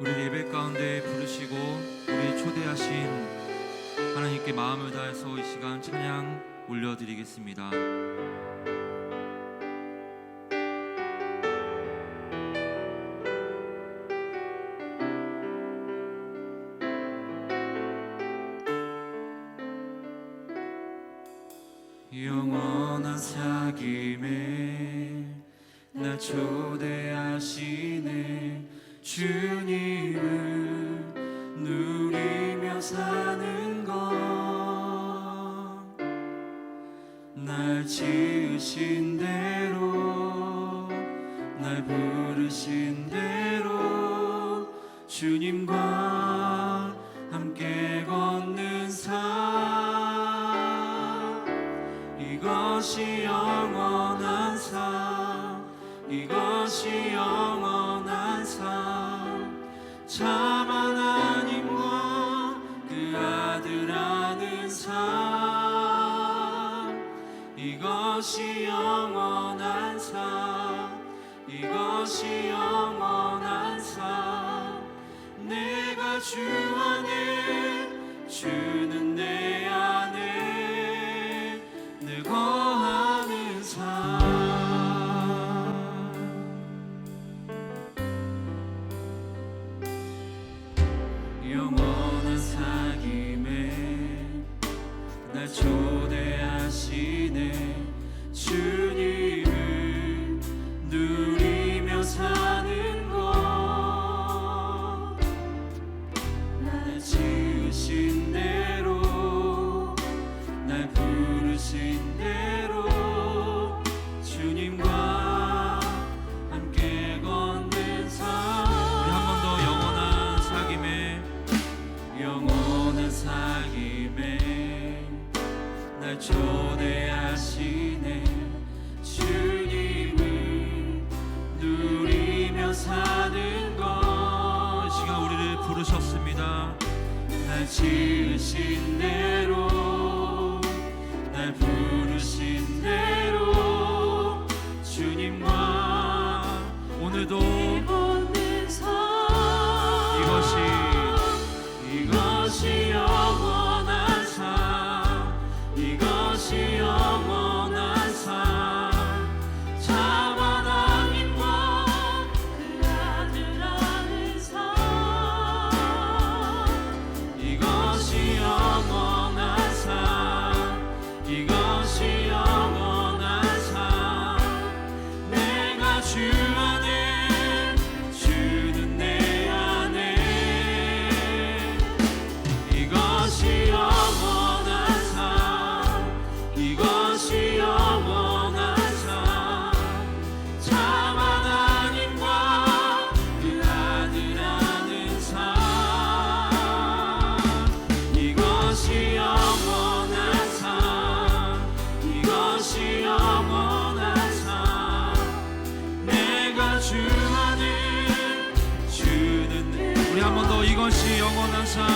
우리 예배 가운데 부르시고 우리 초대하신 하나님께 마음을 다해서 이 시간 찬양 올려드리겠습니다. 영원한 사귐에 날 초대하시네. 주님을 누리며 사는 것, 날 지으신 대로 날 부르신 대로 주님과 함께 걷는 삶, 이것이 영원한 삶, 이것이 영원한 삶, 참 하나님과 그 아들 아는 삶, 이것이 영원한 삶, 이것이 영원한 삶. 내가 주 안에, 주는 내 안에 늘 거하는 삶. 영원한 사귐에 날 초대하시네. 주님을 누리며 사는 것, 날 지으신 대로 날 부르신 대로 주님과 함께 걷는 삶. 우리 한 번 더 영원한 사귐에, 영원한 사귐에 날 초대하시네. 주님을 누리며 사는 것, 이 시간 우리를 부르셨습니다. 날 지으신 대로 날 부르신 대로 주님과 오늘도 이것이 영원한 삶, 이것이 영원한 삶, 참 하나님과 그 아들 아는 삶, 이것이 영원한 삶, 이것이 영원한 삶. 내가 주 안에, 주는 내 안에, 이것이 영원한 삶, 이것이 영원한 삶, 참 하나님과 그 아들 아는 삶, 이것이 영원한 삶, 이것이 영원한 삶. 내가 주 안에, 주는 내. 우리 한 번 더 이것이 영원한 삶,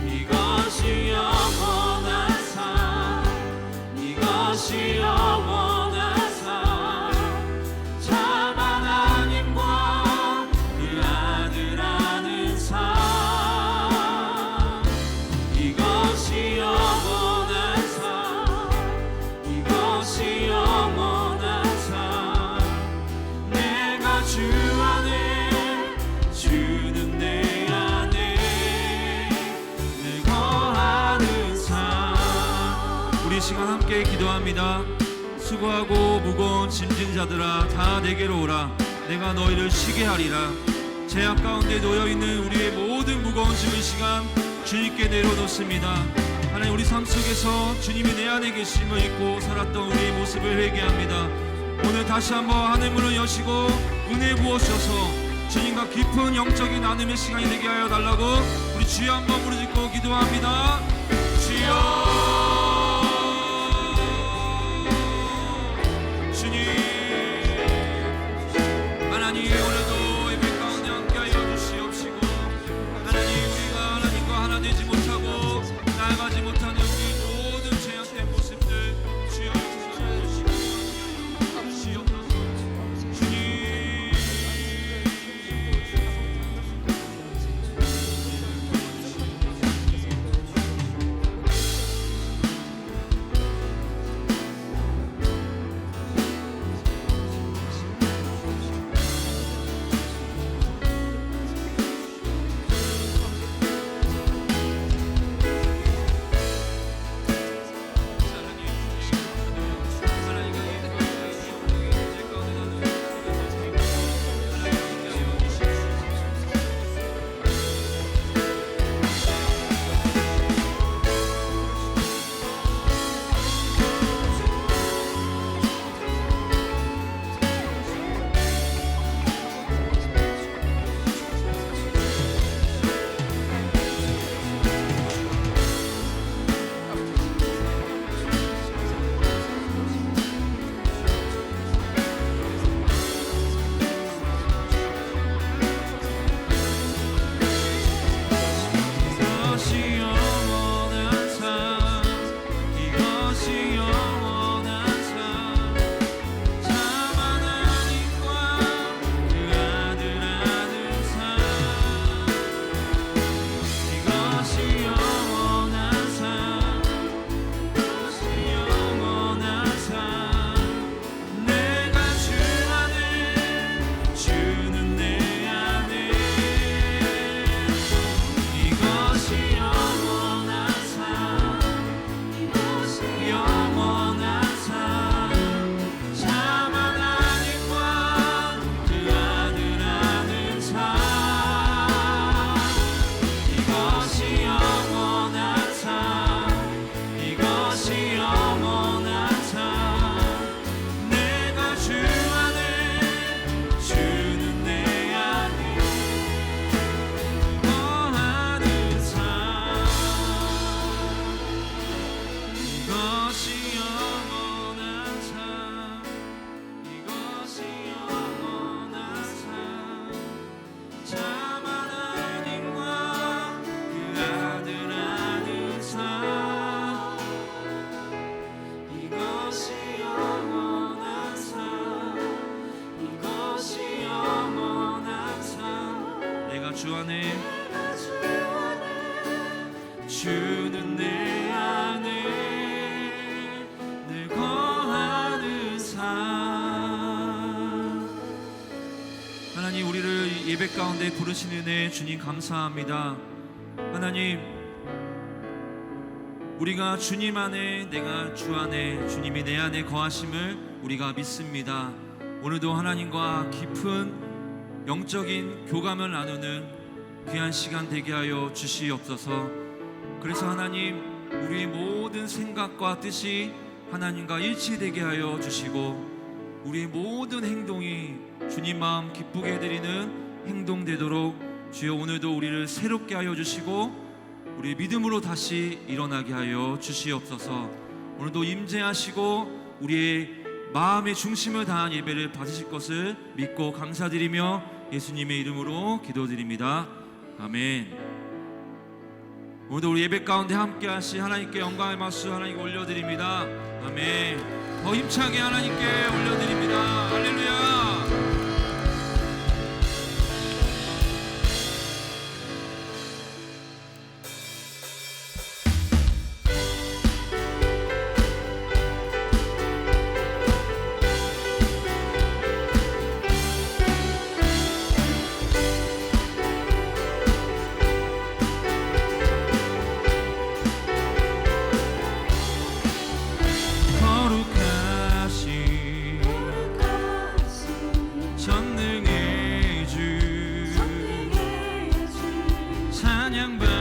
이것이 영원한 삶, 이것이 영원한 삶, 참 하나님과 그 아들 아는 삶, 이것이 영원한 삶, 이것이 영원한 삶. 내가 주 안에, 주는 내 안에 늘 거하는 삶. 우리 시간 함께 기도합니다. 수고하고 무거운 짐진 자들아 다 내게로 오라. 내가 너희를 쉬게 하리라. 죄악 가운데 놓여있는 우리의 모든 무거운 짐을 시간 주님께 내려놓습니다. 하나님, 우리 삶 속에서 주님이 내 안에 계심을 잊고 살았던 우리의 모습을 회개합니다. 오늘 다시 한번 하늘문을 여시고 은혜 부어주셔서 주님과 깊은 영적인 나눔의 시간이 되게 하여 달라고 우리 주여 한번 부르짖고 기도합니다. 주여, 주님, 하나님, 오늘도 예배 가운데 함께하여 주시옵시고, 하나님, 우리가 하나님과 하나 되지 못하고 나아가지 못하는 우리 모든 죄악된 모습들 주여 주시옵소서. 주님, 주 안에 주는 내 안에 늘 거하는 삶. 하나님, 우리를 예배 가운데 부르신 은혜 주님 감사합니다. 하나님, 우리가 주님 안에, 내가 주 안에, 주님이 내 안에 거하심을 우리가 믿습니다. 오늘도 하나님과 깊은 영적인 교감을 나누는 귀한 시간 되게 하여 주시옵소서. 그래서 하나님, 우리의 모든 생각과 뜻이 하나님과 일치되게 하여 주시고, 우리의 모든 행동이 주님 마음 기쁘게 해드리는 행동 되도록 주여 오늘도 우리를 새롭게 하여 주시고 우리 믿음으로 다시 일어나게 하여 주시옵소서. 오늘도 임재하시고 우리의 마음의 중심을 다한 예배를 받으실 것을 믿고 감사드리며 예수님의 이름으로 기도드립니다. 아멘. 오늘도 우리 예배 가운데 함께 하시 하나님께 영광의 박수 하나님께 올려드립니다. 아멘. 더 힘차게 하나님께 올려드립니다. 할렐루야. 찬양하며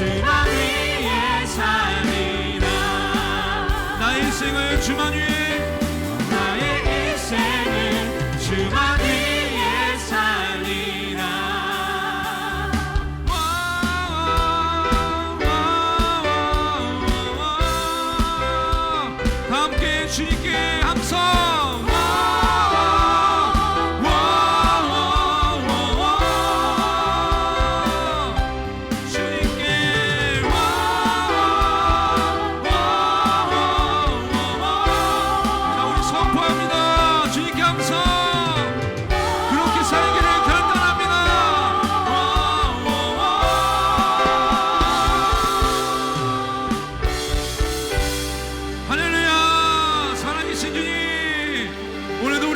주만 위에 살리라. 나의 인생을 주만 위에, 나의 인생을 주만 위에 살리라. 다 함께 주님께 함성.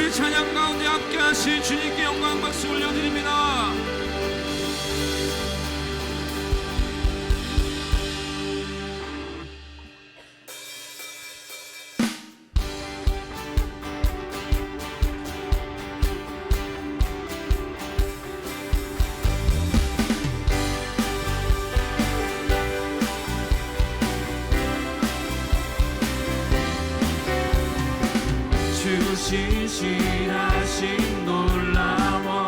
찬양 가운데 함께 하신 주님께 영광 박수 올려드립니다. 신실하신 놀라워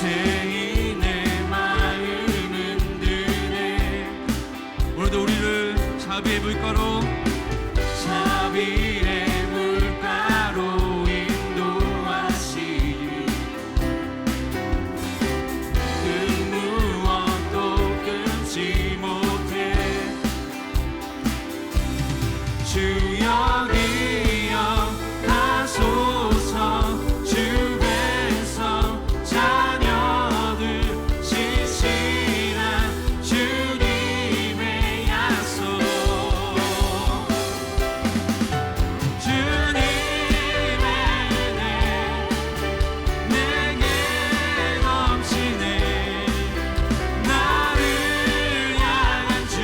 죄인의 마음은 드네. 오늘도 우리를 자비의 물가로 인도하시니 그 무엇도 끊지 못해. 주여 기여 하소서. 주 백성 자녀들 신실한 주님의 약속. 주님의 은혜 내게 넘치네. 나를 향한 주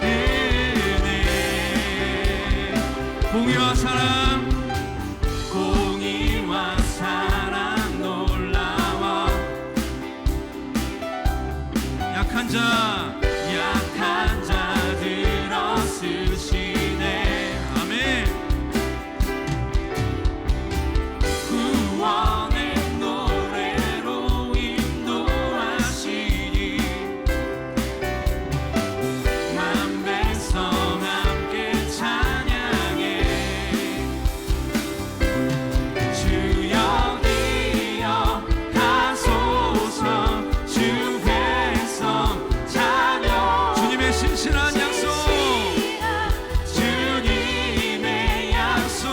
은혜. 공의와 사랑, 공의와 사랑 놀라워 약한 자 들어 쓰시네. 아멘. 구원의 노래로 인도하시니 만 백성 함께 찬양해. 주여 기여 하소서. 주 백성 자녀 주님의 신실한 약속, 주님의 약속.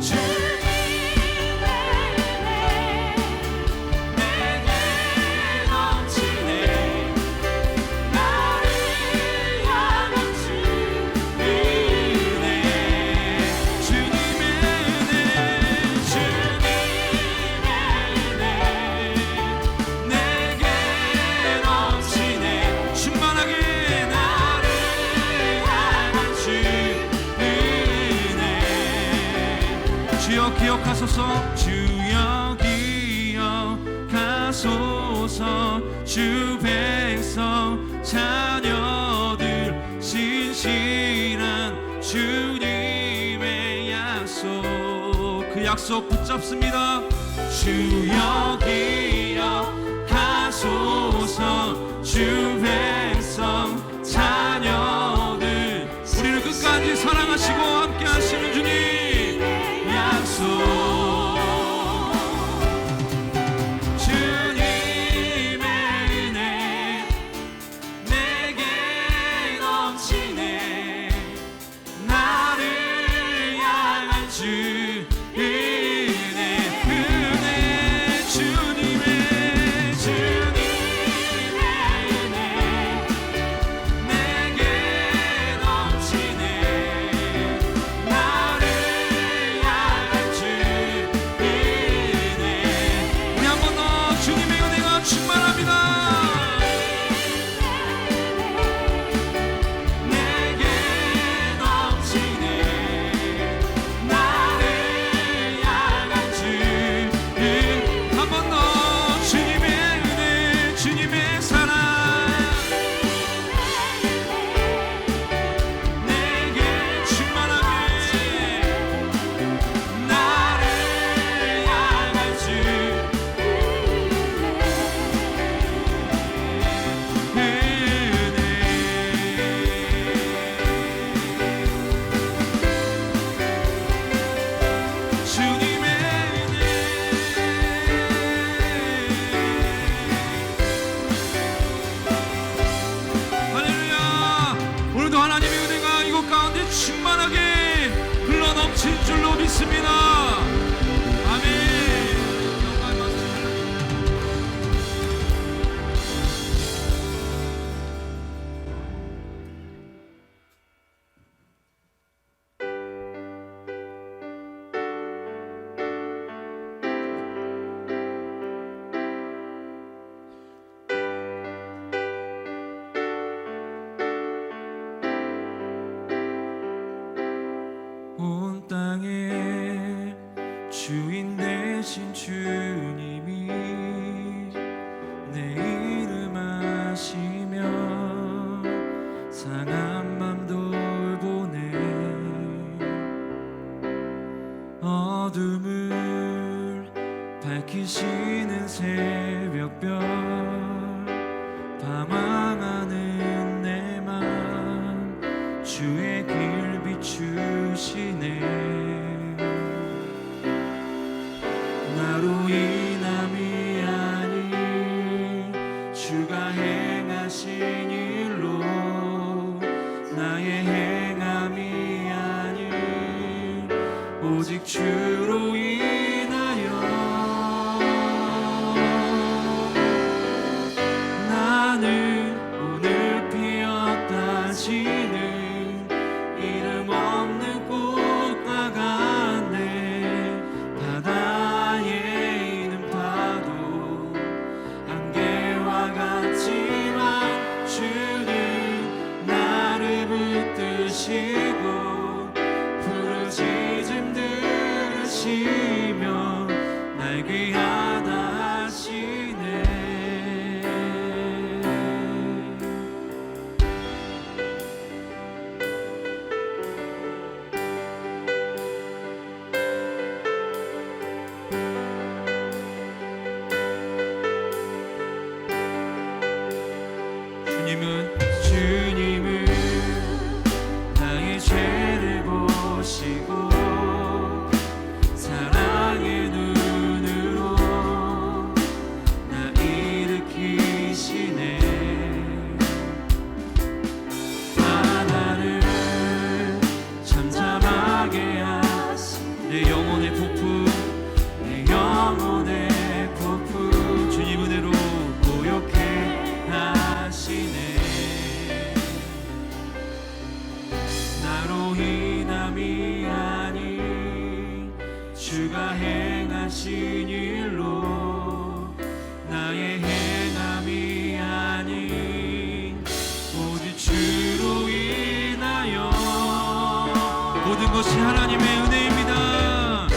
주님의 은혜 내게 넘치네. 나를 향한 주 은혜. 주님의 은혜 내게 넘치네. 충만하게 나를 향한 주 은혜. 주여 기억하소서. 주여 기억하소서. 주 백성 자녀들 신실한 주님의 약속, 그 약속 붙잡습니다. 주여 기억하소서. 주 백성 자녀들 우리를 끝까지 사랑하시고 함께 하시는 주님 약속. 주님의 은혜 내게 넘치네. 나를 향한 주 은혜. 비치는 새벽별 방황하는 내 맘 주의 길 비추시네. 나로 인함이 아닌 주가 행하신 일로 나의 행함이 아닌 오직 주로 인하여 나는 오늘 피었다 지는 이름 없는 꽃과 같네. 바다에 있는 파도 안개와 같지만 주는 나를 붙드시고 부르짖음 들으시며 날 귀하다 하시네. 주님은 나의 죄를 보시고 사랑의 눈으로 나 일으키시네. 바다를 잠잠하게 하시네. 내 영혼의 폭풍 내 영혼의 폭풍 주님 은혜로 고요케 하시네. 나로 인함이 아닌 주가 행하신 일로 나의 행함이 아닌 오직 주로 인하여 모든 것이 하나님의 은혜입니다.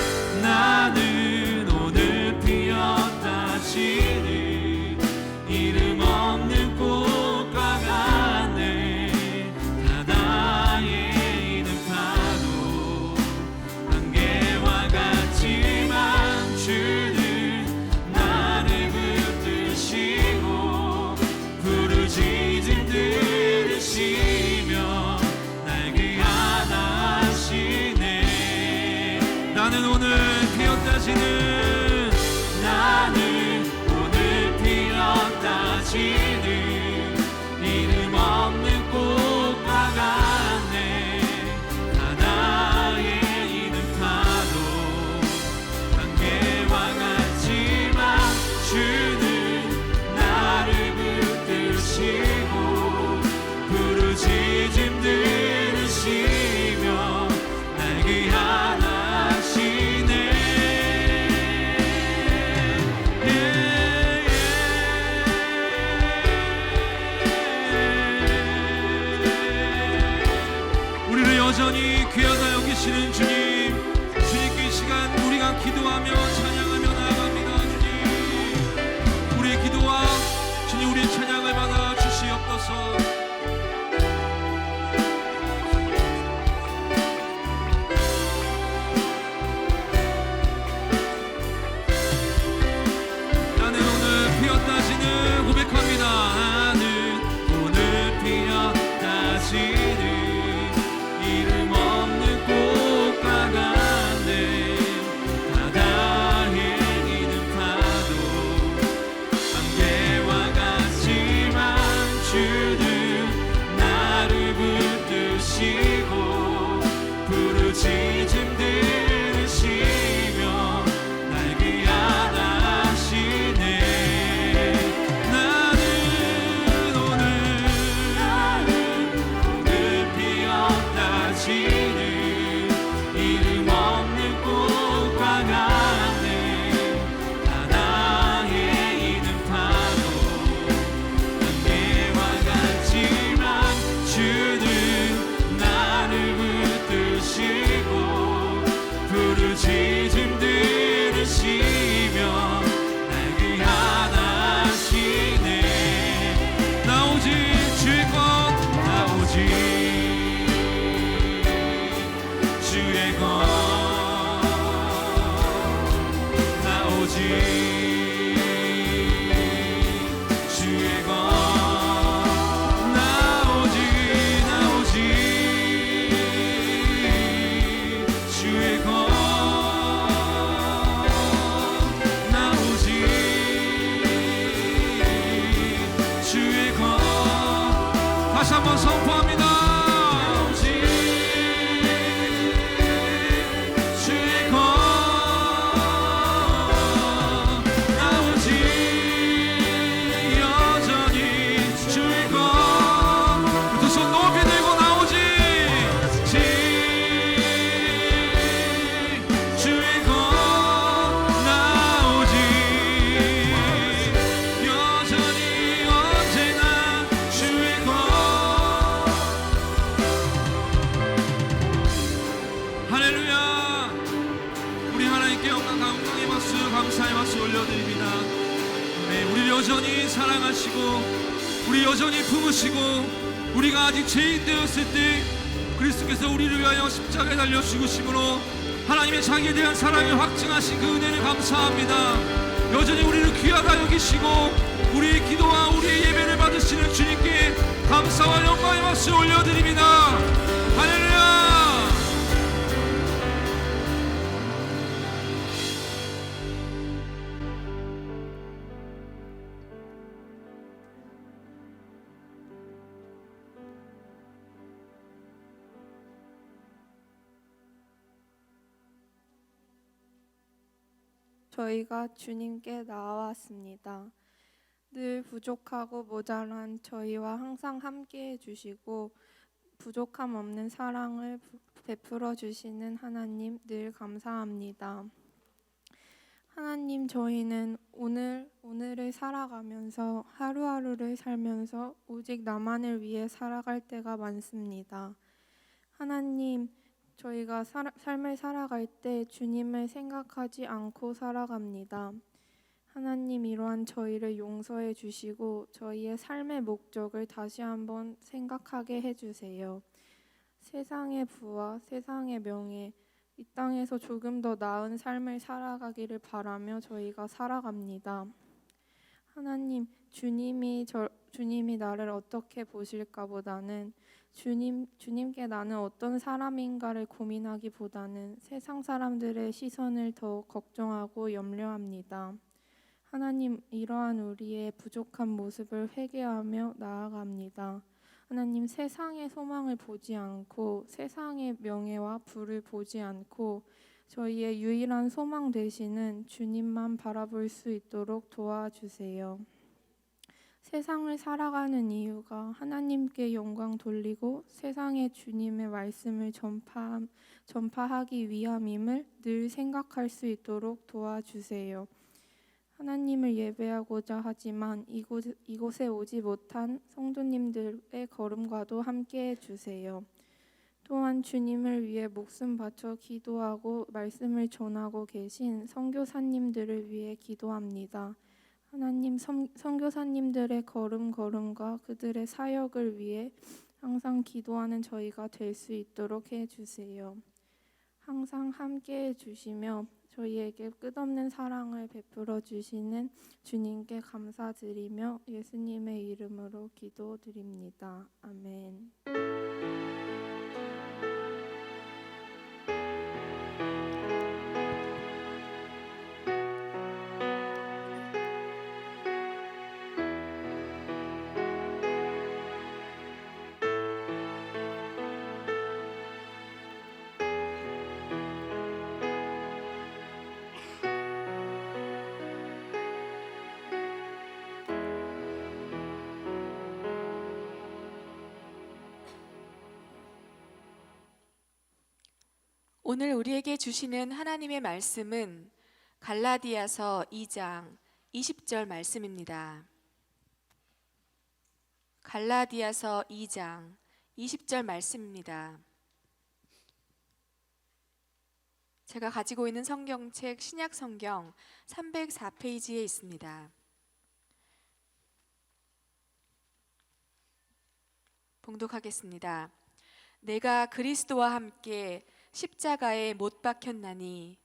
나는 오늘 피었다 지는 이름 없는 꽃과 같네. 바다에 있는 파도 안개와 같지만 주는 나를 붙드시고 부르짖음 들으시며 날 귀하다 하시네. 나는 오늘 피었다 지는 나는 오늘 피었다 지는 이름 없는 꽃과 같네. 바다에 있는 파도 안개와 같지만 주는 나를 붙드시고 부르짖음 들으시며 날 귀하다 하시네. 예, 예. 다시 한번 선포합니다. 주의 것 나오지 여전히 주의 것 두 손 높이 들고 나오지 주의 것 나오지 여전히 언제나 주의 것 할렐루야. 우리 하나님께 영광의 박수 감사의 박수 올려드립니다. 네, 우리 여전히 사랑하시고 우리 여전히 품으시고 우리가 아직 죄인 되었을 때 그리스도께서 우리를 위하여 십자가에 달려 죽으심으로 하나님의 자기에 대한 사랑을 확증하신 그 은혜를 감사합니다. 여전히 우리를 귀하다 여기시고 우리의 기도와 우리의 예배를 받으시는 주님께 감사와 영광의 박수 올려드립니다. 할렐루야. 저희가 주님께 나왔습니다. 늘 부족하고 모자란 저희와 항상 함께해 주시고 부족함 없는 사랑을 베풀어 주시는 하나님 늘 감사합니다. 하나님, 저희는 오늘을 살아가면서 하루하루를 살면서 오직 나만을 위해 살아갈 때가 많습니다. 하나님, 저희가 삶을 살아갈 때 주님을 생각하지 않고 살아갑니다. 하나님, 이러한 저희를 용서해 주시고 저희의 삶의 목적을 다시 한번 생각하게 해주세요. 세상의 부와 세상의 명예, 이 땅에서 조금 더 나은 삶을 살아가기를 바라며 저희가 살아갑니다. 하나님, 주님이 나를 어떻게 보실까 보다는 주님께 나는 어떤 사람인가를 고민하기보다는 세상 사람들의 시선을 더 걱정하고 염려합니다. 하나님, 이러한 우리의 부족한 모습을 회개하며 나아갑니다. 하나님, 세상의 소망을 보지 않고 세상의 명예와 부를 보지 않고 저희의 유일한 소망 되시는 주님만 바라볼 수 있도록 도와주세요. 세상을 살아가는 이유가 하나님께 영광 돌리고 세상에 주님의 말씀을 전파하기 위함임을 늘 생각할 수 있도록 도와주세요. 하나님을 예배하고자 하지만 이곳에 오지 못한 성도님들의 걸음과도 함께해 주세요. 또한 주님을 위해 목숨 바쳐 기도하고 말씀을 전하고 계신 선교사님들을 위해 기도합니다. 하나님, 선교사님들의 걸음걸음과 그들의 사역을 위해 항상 기도하는 저희가 될 수 있도록 해주세요. 항상 함께해 주시며 저희에게 끝없는 사랑을 베풀어 주시는 주님께 감사드리며 예수님의 이름으로 기도드립니다. 아멘. 오늘 우리에게 주시는 하나님의 말씀은 갈라디아서 2장 20절 말씀입니다. 갈라디아서 2장 20절 말씀입니다. 제가 가지고 있는 성경책 신약 성경 304페이지에 있습니다. 봉독하겠습니다. 내가 그리스도와 함께 십자가에 못 박혔나니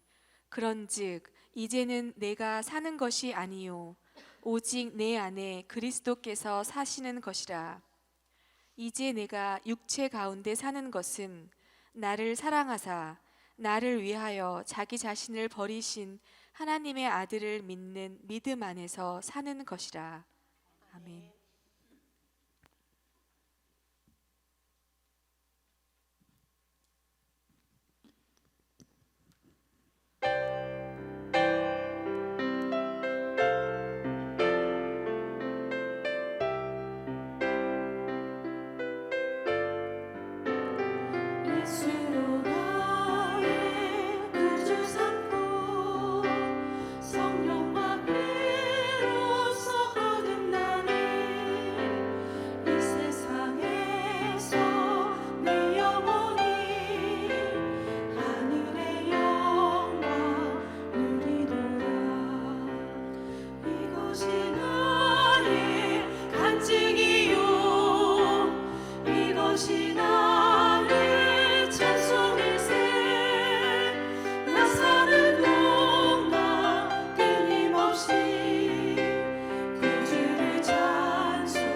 그런즉 이제는 내가 사는 것이 아니요 오직 내 안에 그리스도께서 사시는 것이라. 이제 내가 육체 가운데 사는 것은 나를 사랑하사 나를 위하여 자기 자신을 버리신 하나님의 아들을 믿는 믿음 안에서 사는 것이라. 아멘. 이것이 나의 간증이요 이것이 나의 찬송일세 나 사는 동안 끊임없이 구주를 찬송하리로다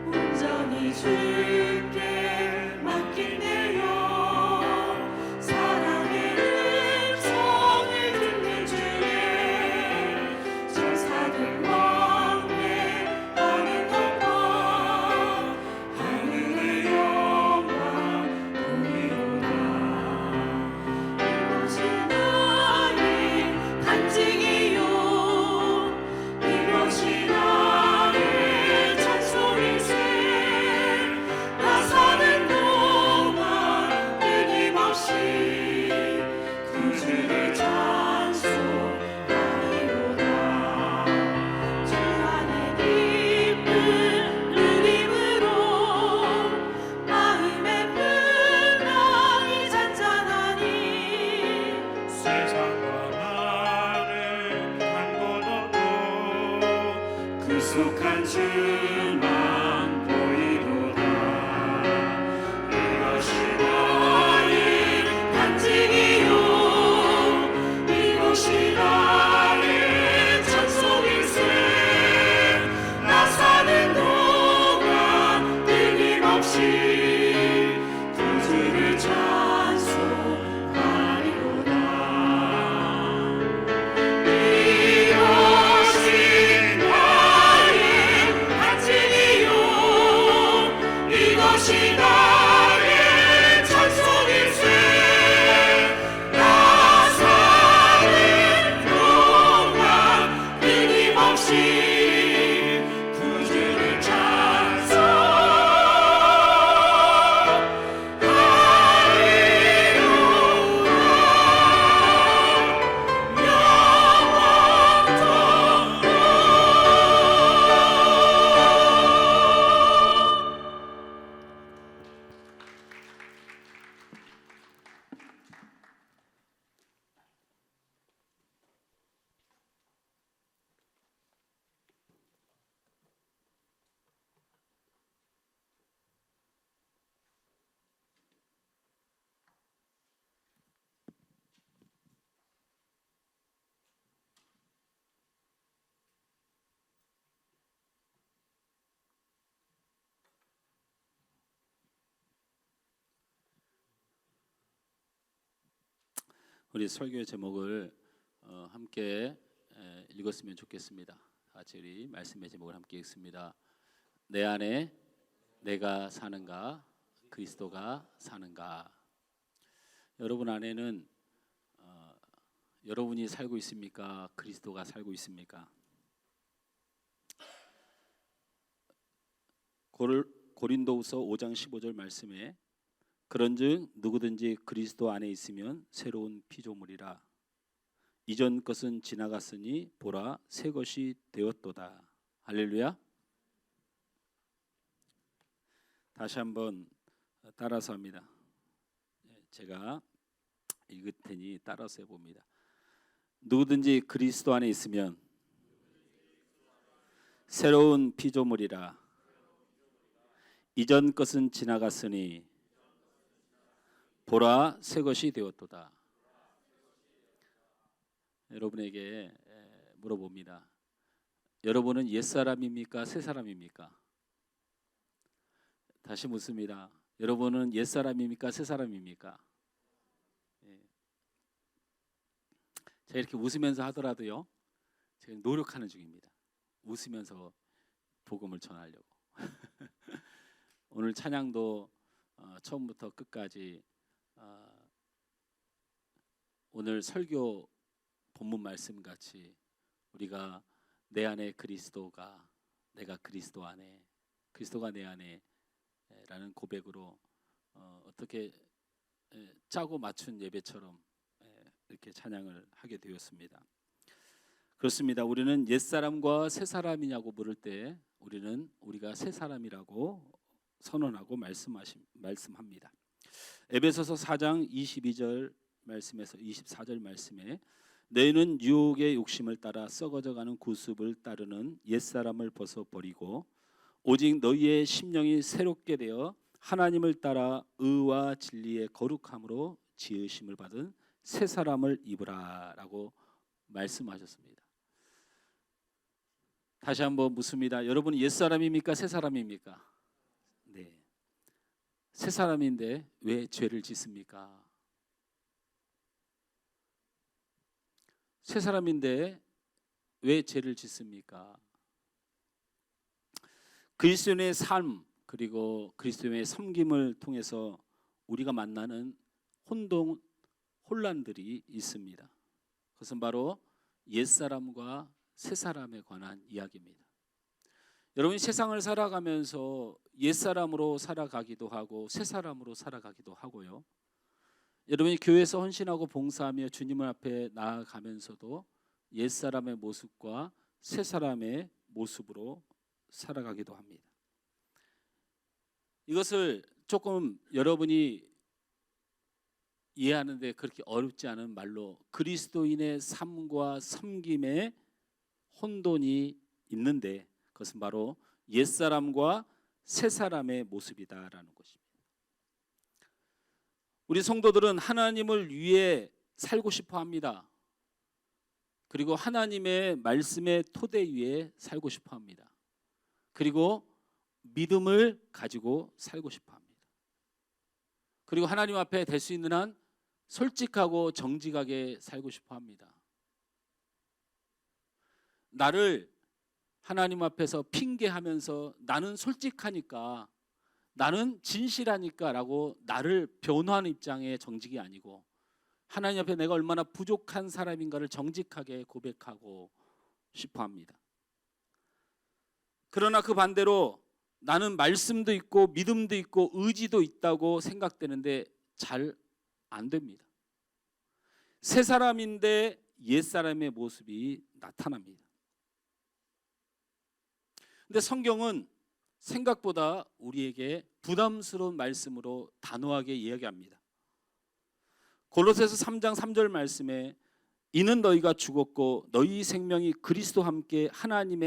온전히 주께 맡기네요 사랑의 음성을 듣는 주에 천사들 왕래하는 것과 하늘의 영광 보이로다 이것이 나의 간증이요 이것이 나의 찬송일세 나 사는 동안 끊임없이 구주를 찬송하리로다 주 안에 기쁜 누림으로 마음의 풍랑이 잔잔하니 세상과 나는 간 곳 없고 구속한 주만 보이도다 이것이 나의 간증이요 이것이 나의 찬송일세 나 사는 동안 끊임없이 구주를 찬송하리로다 이것이 나의 간증이요 이것이 나의 찬송일세 나 사는 동안 끊임없이 구주를 우리 설교의 제목을 함께 읽었으면 좋겠습니다. 같이 우리 말씀의 제목을 함께 읽습니다. 내 안에 내가 사는가 그리스도가 사는가. 여러분 안에는 여러분이 살고 있습니까? 그리스도가 살고 있습니까? 고린도후서 5장 15절 말씀에 그런즉 누구든지 그리스도 안에 있으면 새로운 피조물이라 이전 것은 지나갔으니 보라 새 것이 되었도다. 할렐루야. 다시 한번 따라서 합니다. 제가 읽을 테니 따라서 해봅니다. 누구든지 그리스도 안에 있으면 새로운 피조물이라 이전 것은 지나갔으니 보라 새 것이 되었도다. 여러분에게 물어봅니다. 여러분은 옛사람입니까? 새사람입니까? 다시 묻습니다. 여러분은 옛사람입니까? 새사람입니까? 제가 이렇게 웃으면서 하더라도요, 제가 노력하는 중입니다. 웃으면서 복음을 전하려고. 오늘 찬양도 처음부터 끝까지 오늘 설교 본문 말씀 같이 우리가 내 안에 그리스도가, 내가 그리스도 안에, 그리스도가 내 안에 라는 고백으로 어떻게 짜고 맞춘 예배처럼 이렇게 찬양을 하게 되었습니다. 그렇습니다. 우리는 옛사람과 새사람이냐고 물을 때 우리는 우리가 새사람이라고 선언하고 말씀합니다. 에베소서 4장 22절 말씀에서 24절 말씀에 너희는 유혹의 욕심을 따라 썩어져가는 구습을 따르는 옛사람을 벗어버리고 오직 너희의 심령이 새롭게 되어 하나님을 따라 의와 진리의 거룩함으로 지으심을 받은 새 사람을 입으라라고 말씀하셨습니다. 다시 한번 묻습니다. 여러분 옛사람입니까? 새 사람입니까? 네. 새 사람인데 왜 죄를 짓습니까? 새 사람인데 왜 죄를 짓습니까? 그리스도인의 삶 그리고 그리스도인의 섬김을 통해서 우리가 만나는 혼란들이 있습니다. 그것은 바로 옛사람과 새사람에 관한 이야기입니다. 여러분이 세상을 살아가면서 옛사람으로 살아가기도 하고 새사람으로 살아가기도 하고요. 여러분이 교회에서 헌신하고 봉사하며 주님 앞에 나아가면서도 옛사람의 모습과 새사람의 모습으로 살아가기도 합니다. 이것을 조금 여러분이 이해하는데 그렇게 어렵지 않은 말로 그리스도인의 삶과 섬김에 혼돈이 있는데 그것은 바로 옛사람과 새사람의 모습이다라는 것입니다. 우리 성도들은 하나님을 위해 살고 싶어 합니다. 그리고 하나님의 말씀의 토대 위에 살고 싶어 합니다. 그리고 믿음을 가지고 살고 싶어 합니다. 그리고 하나님 앞에 될 수 있는 한 솔직하고 정직하게 살고 싶어 합니다. 나를 하나님 앞에서 핑계하면서 나는 솔직하니까 나는 진실하니까 라고 나를 변호하는 입장의 정직이 아니고 하나님 앞에 내가 얼마나 부족한 사람인가를 정직하게 고백하고 싶어 합니다. 그러나 그 반대로 나는 말씀도 있고 믿음도 있고 의지도 있다고 생각되는데 잘 안 됩니다. 새 사람인데 옛 사람의 모습이 나타납니다. 근데 성경은 생각보다 우리에게 부담스러운 말씀으로 단호하게 이야기합니다. 골로새서 3장 3절 말씀에 이는 너희가 죽었고 너희 생명이 그리스도와 함께 하나님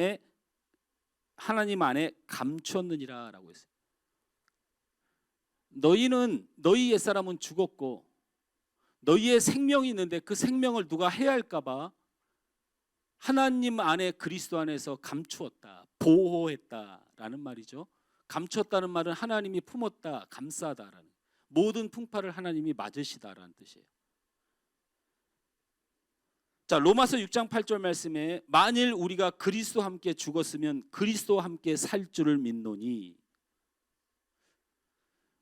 안에 감추었느니라 라고 했어요. 너희 옛사람은 죽었고 너희의 생명이 있는데 그 생명을 누가 해할까 봐 하나님 안에 그리스도 안에서 감추었다, 보호했다라는 말이죠. 감추었다는 말은 하나님이 품었다, 감싸다라는 모든 풍파를 하나님이 맞으시다라는 뜻이에요. 자, 로마서 6장 8절 말씀에 만일 우리가 그리스도와 함께 죽었으면 그리스도와 함께 살 줄을 믿노니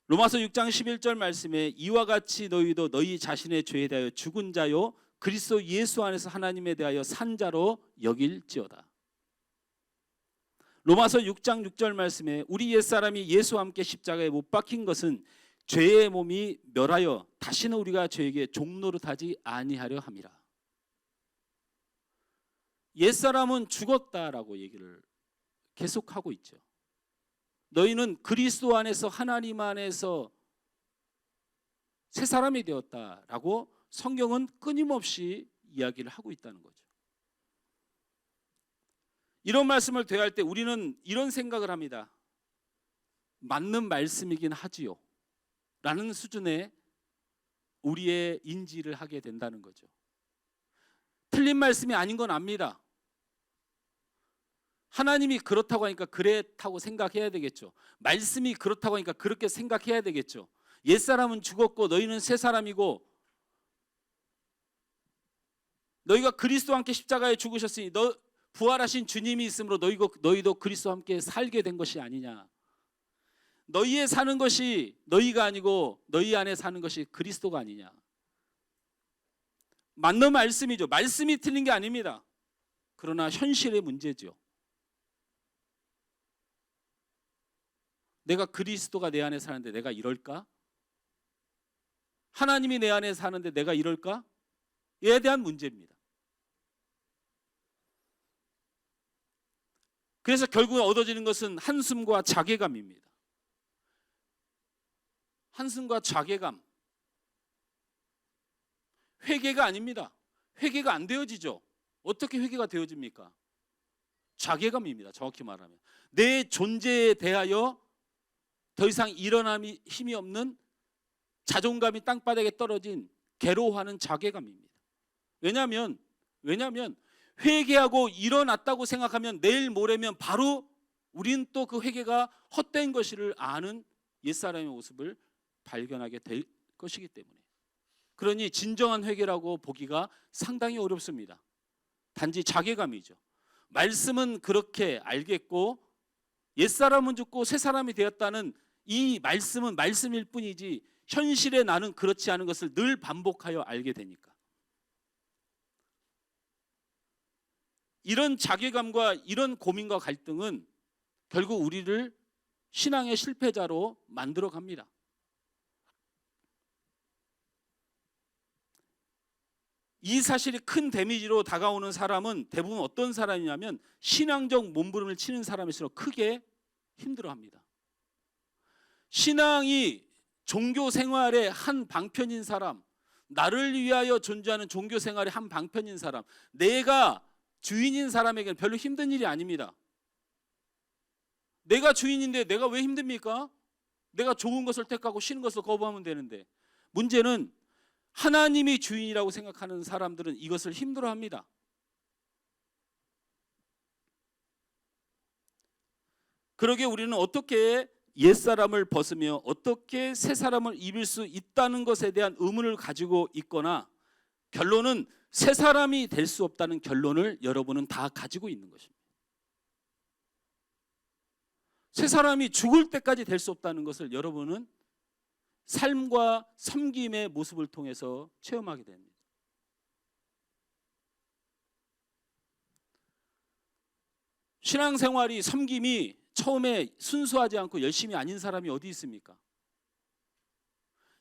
로마서 6장 11절 말씀에 이와 같이 너희도 너희 자신의 죄에 대하여 죽은 자요 그리스도 예수 안에서 하나님에 대하여 산 자로 여길지어다. 로마서 6장 6절 말씀에 우리 옛사람이 예수와 함께 십자가에 못 박힌 것은 죄의 몸이 멸하여 다시는 우리가 죄에게 종노릇하지 아니하려 함이라. 옛사람은 죽었다라고 얘기를 계속하고 있죠. 너희는 그리스도 안에서 하나님 안에서 새 사람이 되었다라고 성경은 끊임없이 이야기를 하고 있다는 거죠. 이런 말씀을 대할 때 우리는 이런 생각을 합니다. 맞는 말씀이긴 하지요 라는 수준의 우리의 인지를 하게 된다는 거죠. 틀린 말씀이 아닌 건 압니다. 하나님이 그렇다고 하니까 그렇다고 생각해야 되겠죠. 말씀이 그렇다고 하니까 그렇게 생각해야 되겠죠. 옛사람은 죽었고 너희는 새 사람이고 너희가 그리스도와 함께 십자가에 죽으셨으니 부활하신 주님이 있으므로 너희도 그리스도와 함께 살게 된 것이 아니냐. 너희의 사는 것이 너희가 아니고 너희 안에 사는 것이 그리스도가 아니냐. 맞는 말씀이죠. 말씀이 틀린 게 아닙니다. 그러나 현실의 문제죠. 내가 그리스도가 내 안에 사는데 내가 이럴까? 하나님이 내 안에 사는데 내가 이럴까? 이에 대한 문제입니다. 그래서 결국 얻어지는 것은 한숨과 자괴감입니다. 한숨과 자괴감. 회개가 아닙니다. 회개가 안 되어지죠. 어떻게 회개가 되어집니까? 자괴감입니다. 정확히 말하면 내 존재에 대하여 더 이상 일어남이 힘이 없는 자존감이 땅바닥에 떨어진 괴로워하는 자괴감입니다. 왜냐하면 회개하고 일어났다고 생각하면 내일 모레면 바로 우리는 또 그 회개가 헛된 것을 아는 옛사람의 모습을 발견하게 될 것이기 때문에, 그러니 진정한 회개라고 보기가 상당히 어렵습니다. 단지 자괴감이죠. 말씀은 그렇게 알겠고 옛사람은 죽고 새사람이 되었다는 이 말씀은 말씀일 뿐이지 현실에 나는 그렇지 않은 것을 늘 반복하여 알게 되니까, 이런 자괴감과 이런 고민과 갈등은 결국 우리를 신앙의 실패자로 만들어 갑니다. 이 사실이 큰 데미지로 다가오는 사람은 대부분 어떤 사람이냐면 신앙적 몸부림을 치는 사람일수록 크게 힘들어합니다. 신앙이 종교 생활의 한 방편인 사람, 나를 위하여 존재하는 종교 생활의 한 방편인 사람, 내가 주인인 사람에게는 별로 힘든 일이 아닙니다. 내가 주인인데 내가 왜 힘듭니까? 내가 좋은 것을 택하고 싫은 것을 거부하면 되는데, 문제는 하나님이 주인이라고 생각하는 사람들은 이것을 힘들어합니다. 그러게 우리는 어떻게 옛사람을 벗으며 어떻게 새사람을 입을 수 있다는 것에 대한 의문을 가지고 있거나, 결론은 새사람이 될 수 없다는 결론을 여러분은 다 가지고 있는 것입니다. 새사람이 죽을 때까지 될 수 없다는 것을 여러분은 삶과 섬김의 모습을 통해서 체험하게 됩니다. 신앙생활이, 섬김이 처음에 순수하지 않고 열심히 아닌 사람이 어디 있습니까?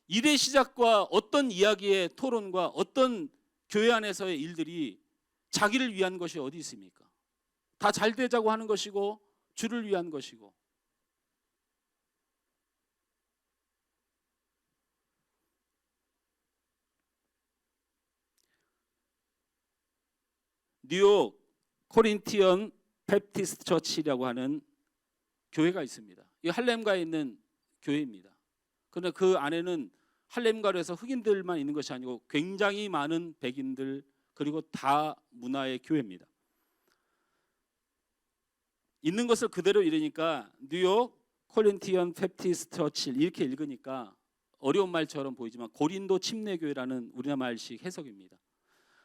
일의 시작과 어떤 이야기의 토론과 어떤 교회 안에서의 일들이 자기를 위한 것이 어디 있습니까? 다 잘 되자고 하는 것이고 주를 위한 것이고, 뉴욕 코린티언 베프티스트 처치라고 하는 교회가 있습니다. 이 할렘가에 있는 교회입니다. 그런데 그 안에는 할렘가로 해서 흑인들만 있는 것이 아니고 굉장히 많은 백인들 그리고 다 문화의 교회입니다. 있는 것을 그대로 읽으니까 뉴욕 코린티언 베프티스트 처치 이렇게 읽으니까 어려운 말처럼 보이지만 고린도 침례교회라는 우리나라 말식 해석입니다.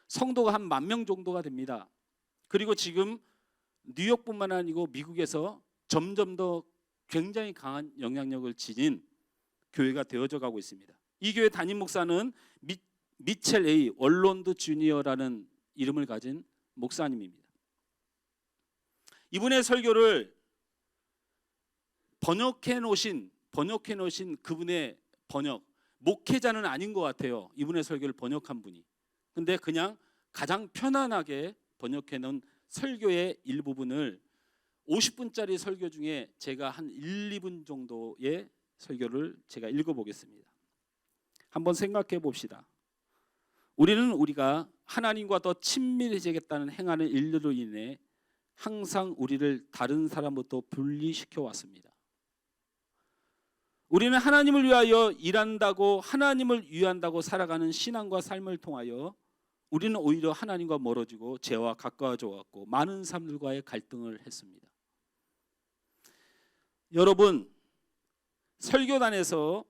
성도가 한 10,000명 정도가 됩니다. 그리고 지금 뉴욕뿐만 아니고 미국에서 점점 더 굉장히 강한 영향력을 지닌 교회가 되어져 가고 있습니다. 이 교회 담임 목사는 미첼 A. 월론드 주니어라는 이름을 가진 목사님입니다. 이분의 설교를 번역해 놓으신 그분의 번역, 목회자는 아닌 것 같아요. 이분의 설교를 번역한 분이. 근데 그냥 가장 편안하게 번역해 놓은 설교의 일부분을 50분짜리 설교 중에 제가 한 1, 2분 정도의 설교를 제가 읽어보겠습니다. 한번 생각해 봅시다. 우리가 하나님과 더 친밀해지겠다는 행하는 일들로 인해 항상 우리를 다른 사람부터 분리시켜 왔습니다. 우리는 하나님을 위하여 일한다고, 하나님을 위한다고 살아가는 신앙과 삶을 통하여 우리는 오히려 하나님과 멀어지고 죄와 가까워져 왔고 많은 사람들과의 갈등을 했습니다. 여러분, 설교단에서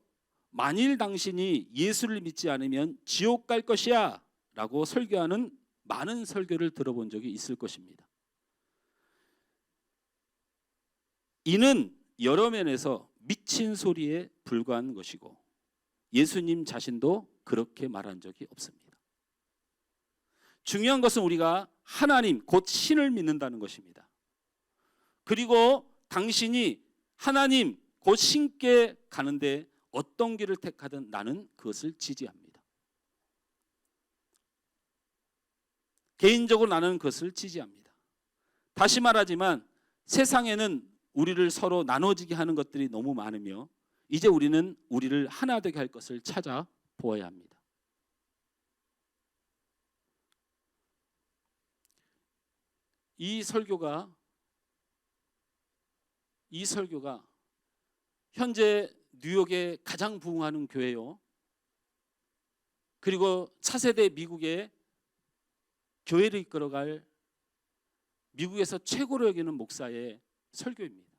만일 당신이 예수를 믿지 않으면 지옥 갈 것이야 라고 설교하는 많은 설교를 들어본 적이 있을 것입니다. 이는 여러 면에서 미친 소리에 불과한 것이고 예수님 자신도 그렇게 말한 적이 없습니다. 중요한 것은 우리가 하나님 곧 신을 믿는다는 것입니다. 그리고 당신이 하나님 곧 신께 가는데 어떤 길을 택하든 나는 그것을 지지합니다. 개인적으로 나는 그것을 지지합니다. 다시 말하지만 세상에는 우리를 서로 나눠지게 하는 것들이 너무 많으며 이제 우리는 우리를 하나 되게 할 것을 찾아보아야 합니다. 이 설교가 현재 뉴욕에 가장 부흥하는 교회요. 그리고 차세대 미국의 교회를 이끌어갈 미국에서 최고로 여기는 목사의 설교입니다.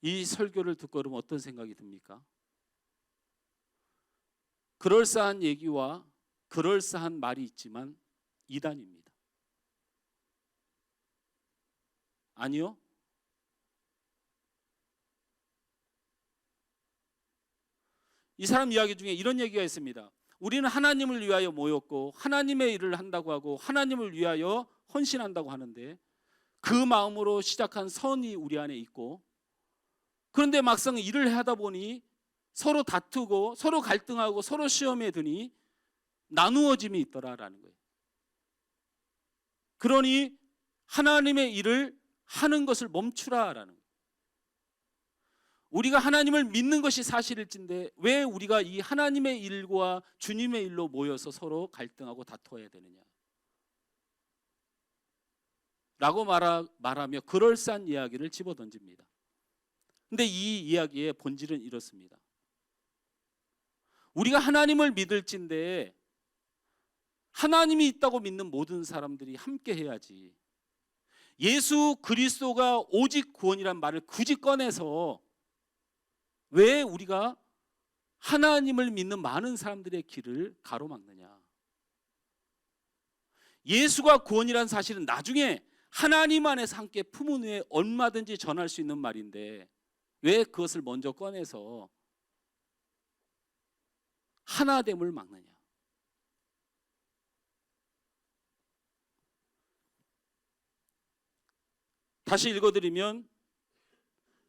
이 설교를 듣고 그러면 어떤 생각이 듭니까? 그럴싸한 얘기와 그럴싸한 말이 있지만 이단입니다. 아니요. 이 사람 이야기 중에 이런 얘기가 있습니다. 우리는 하나님을 위하여 모였고 하나님의 일을 한다고 하고 하나님을 위하여 헌신한다고 하는데 그 마음으로 시작한 선이 우리 안에 있고, 그런데 막상 일을 하다 보니 서로 다투고 서로 갈등하고 서로 시험에 드니 나누어짐이 있더라라는 거예요. 그러니 하나님의 일을 하는 것을 멈추라라는 거예요. 우리가 하나님을 믿는 것이 사실일진데 왜 우리가 이 하나님의 일과 주님의 일로 모여서 서로 갈등하고 다투어야 되느냐 라고 말하며 그럴싸한 이야기를 집어던집니다. 근데 이 이야기의 본질은 이렇습니다. 우리가 하나님을 믿을진데 하나님이 있다고 믿는 모든 사람들이 함께 해야지, 예수 그리스도가 오직 구원이란 말을 굳이 꺼내서 왜 우리가 하나님을 믿는 많은 사람들의 길을 가로막느냐. 예수가 구원이란 사실은 나중에 하나님 안에서 함께 품은 후에 얼마든지 전할 수 있는 말인데 왜 그것을 먼저 꺼내서 하나됨을 막느냐. 다시 읽어드리면,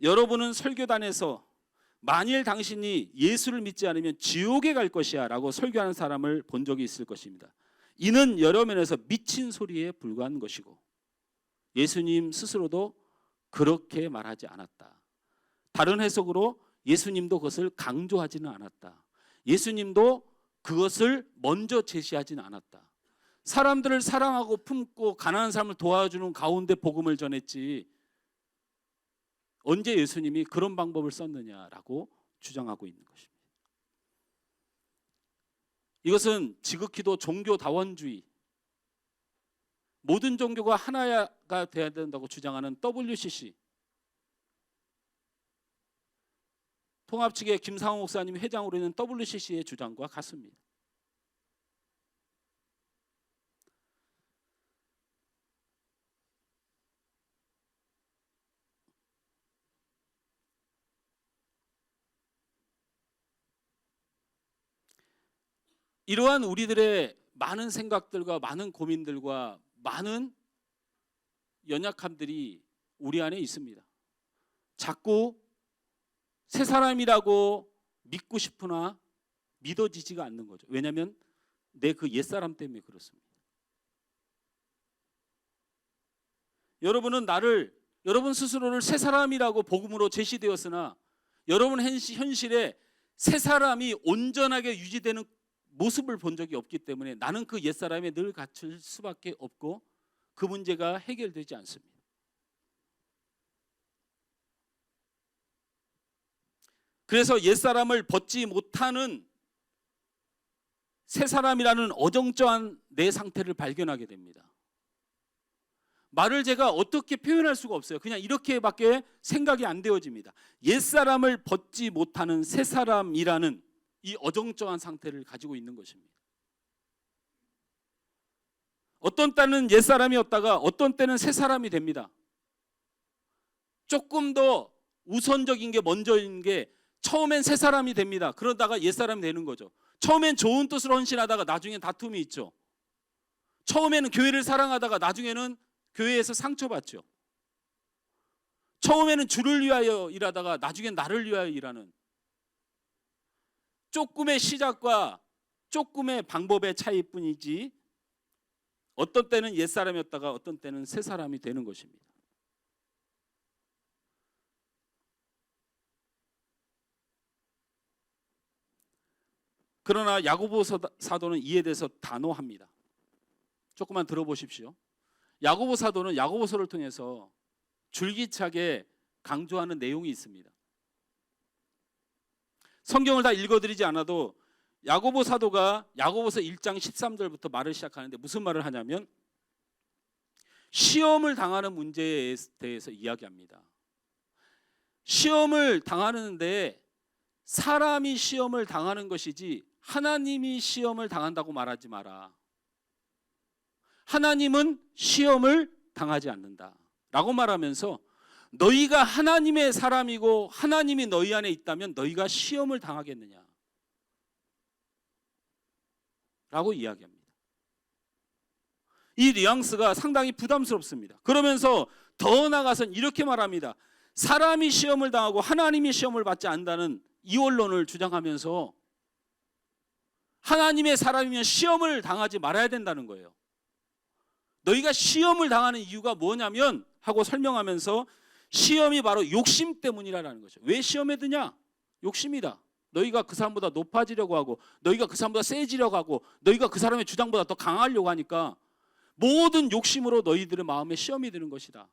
여러분은 설교단에서 만일 당신이 예수를 믿지 않으면 지옥에 갈 것이야 라고 설교하는 사람을 본 적이 있을 것입니다. 이는 여러 면에서 미친 소리에 불과한 것이고 예수님 스스로도 그렇게 말하지 않았다. 다른 해석으로 예수님도 그것을 강조하지는 않았다. 예수님도 그것을 먼저 제시하지는 않았다. 사람들을 사랑하고 품고 가난한 사람을 도와주는 가운데 복음을 전했지 언제 예수님이 그런 방법을 썼느냐라고 주장하고 있는 것입니다. 이것은 지극히도 종교다원주의, 모든 종교가 하나가 돼야 된다고 주장하는 WCC, 통합 측의 김상호 목사님이 회장으로 있는 WCC의 주장과 같습니다. 이러한 우리들의 많은 생각들과 많은 고민들과 많은 연약함들이 우리 안에 있습니다. 자꾸 새 사람이라고 믿고 싶으나 믿어지지가 않는 거죠. 왜냐하면 내 그 옛사람 때문에 그렇습니다. 여러분은 여러분 스스로를 새 사람이라고 복음으로 제시되었으나 여러분 현실에 새 사람이 온전하게 유지되는 모습을 본 적이 없기 때문에 나는 그 옛사람에 늘 갇힐 수밖에 없고 그 문제가 해결되지 않습니다. 그래서 옛사람을 벗지 못하는 새 사람이라는 어정쩡한 내 상태를 발견하게 됩니다. 말을 제가 어떻게 표현할 수가 없어요. 그냥 이렇게밖에 생각이 안 되어집니다. 옛사람을 벗지 못하는 새 사람이라는 이 어정쩡한 상태를 가지고 있는 것입니다. 어떤 때는 옛사람이었다가 어떤 때는 새 사람이 됩니다. 조금 더 우선적인 게 먼저인 게 처음엔 새 사람이 됩니다. 그러다가 옛사람이 되는 거죠. 처음엔 좋은 뜻으로 헌신하다가 나중엔 다툼이 있죠. 처음에는 교회를 사랑하다가 나중에는 교회에서 상처받죠. 처음에는 주를 위하여 일하다가 나중엔 나를 위하여 일하는, 조금의 시작과 조금의 방법의 차이뿐이지 어떤 때는 옛사람이었다가 어떤 때는 새 사람이 되는 것입니다. 그러나 야고보 사도는 이에 대해서 단호합니다. 조금만 들어보십시오. 야고보 사도는 야고보서를 통해서 줄기차게 강조하는 내용이 있습니다. 성경을 다 읽어드리지 않아도 야고보 사도가 야고보서 1장 13절부터 말을 시작하는데 무슨 말을 하냐면 시험을 당하는 문제에 대해서 이야기합니다. 시험을 당하는데 사람이 시험을 당하는 것이지 하나님이 시험을 당한다고 말하지 마라. 하나님은 시험을 당하지 않는다 라고 말하면서 너희가 하나님의 사람이고 하나님이 너희 안에 있다면 너희가 시험을 당하겠느냐 라고 이야기합니다. 이 뉘앙스가 상당히 부담스럽습니다. 그러면서 더 나아가서는 이렇게 말합니다. 사람이 시험을 당하고 하나님이 시험을 받지 않는다는 이원론을 주장하면서 하나님의 사람이면 시험을 당하지 말아야 된다는 거예요. 너희가 시험을 당하는 이유가 뭐냐면 하고 설명하면서 시험이 바로 욕심 때문이라는 거죠. 왜 시험에 드냐? 욕심이다. 너희가 그 사람보다 높아지려고 하고 너희가 그 사람보다 세지려고 하고 너희가 그 사람의 주장보다 더 강하려고 하니까 모든 욕심으로 너희들의 마음에 시험이 드는 것이다.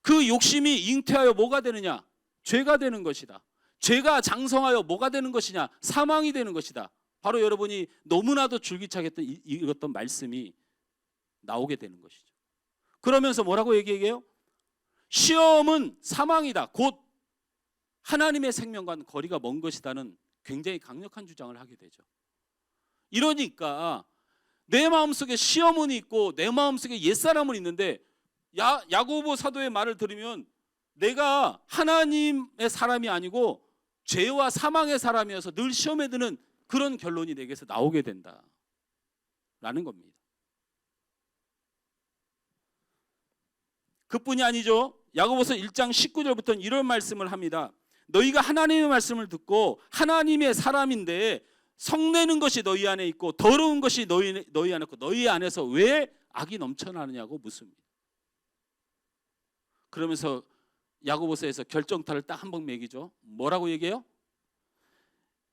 그 욕심이 잉태하여 뭐가 되느냐? 죄가 되는 것이다. 죄가 장성하여 뭐가 되는 것이냐? 사망이 되는 것이다. 바로 여러분이 너무나도 줄기차게 읽었던 말씀이 나오게 되는 것이죠. 그러면서 뭐라고 얘기해요? 시험은 사망이다. 곧 하나님의 생명과는 거리가 먼 것이다는 굉장히 강력한 주장을 하게 되죠. 이러니까 내 마음속에 시험은 있고 내 마음속에 옛사람은 있는데 야고보 사도의 말을 들으면 내가 하나님의 사람이 아니고 죄와 사망의 사람이어서 늘 시험에 드는 그런 결론이 내게서 나오게 된다라는 겁니다. 그뿐이 아니죠. 야고보서 1장 19절부터는 이런 말씀을 합니다. 너희가 하나님의 말씀을 듣고 하나님의 사람인데 성내는 것이 너희 안에 있고 더러운 것이 너희 안에 있고 너희 안에서 왜 악이 넘쳐나느냐고 묻습니다. 그러면서 야고보서에서 결정타를 딱 한 번 매기죠. 뭐라고 얘기해요?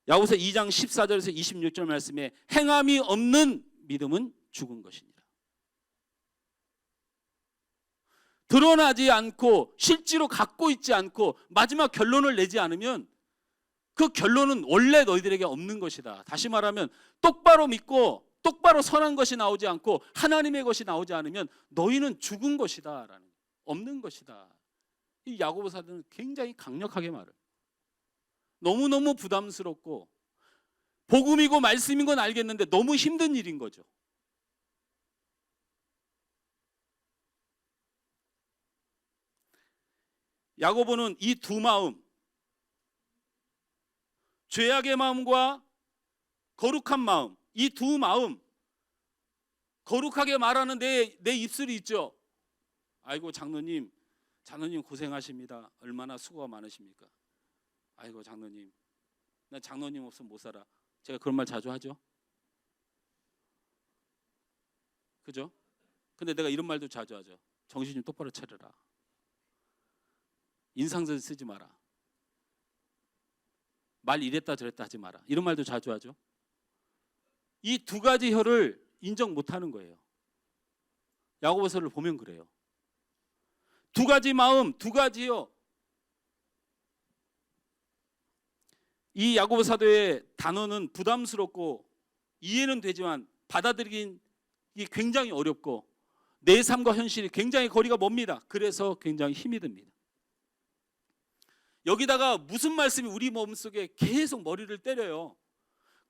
야고보서 2장 14절에서 26절 말씀에 행함이 없는 믿음은 죽은 것이니라. 드러나지 않고 실제로 갖고 있지 않고 마지막 결론을 내지 않으면 그 결론은 원래 너희들에게 없는 것이다. 다시 말하면 똑바로 믿고 똑바로 선한 것이 나오지 않고 하나님의 것이 나오지 않으면 너희는 죽은 것이다 라는, 없는 것이다. 이 야고보 사도는 굉장히 강력하게 말을, 너무너무 부담스럽고 복음이고 말씀인 건 알겠는데 너무 힘든 일인 거죠. 야고보는 이 두 마음, 죄악의 마음과 거룩한 마음, 이 두 마음, 거룩하게 말하는 내 입술이 있죠. 아이고 장로님 고생하십니다. 얼마나 수고가 많으십니까? 아이고 장로님, 나 장로님 없으면 못 살아. 제가 그런 말 자주 하죠. 그죠? 근데 내가 이런 말도 자주 하죠. 정신 좀 똑바로 차려라. 인상전 쓰지 마라. 말 이랬다 저랬다 하지 마라. 이런 말도 자주 하죠. 이 두 가지 혀를 인정 못하는 거예요. 야고보서를 보면 그래요. 두 가지 마음, 두 가지 혀. 이 야고보 사도의 단어는 부담스럽고 이해는 되지만 받아들이긴 굉장히 어렵고 내 삶과 현실이 굉장히 거리가 멉니다. 그래서 굉장히 힘이 듭니다. 여기다가 무슨 말씀이 우리 몸속에 계속 머리를 때려요.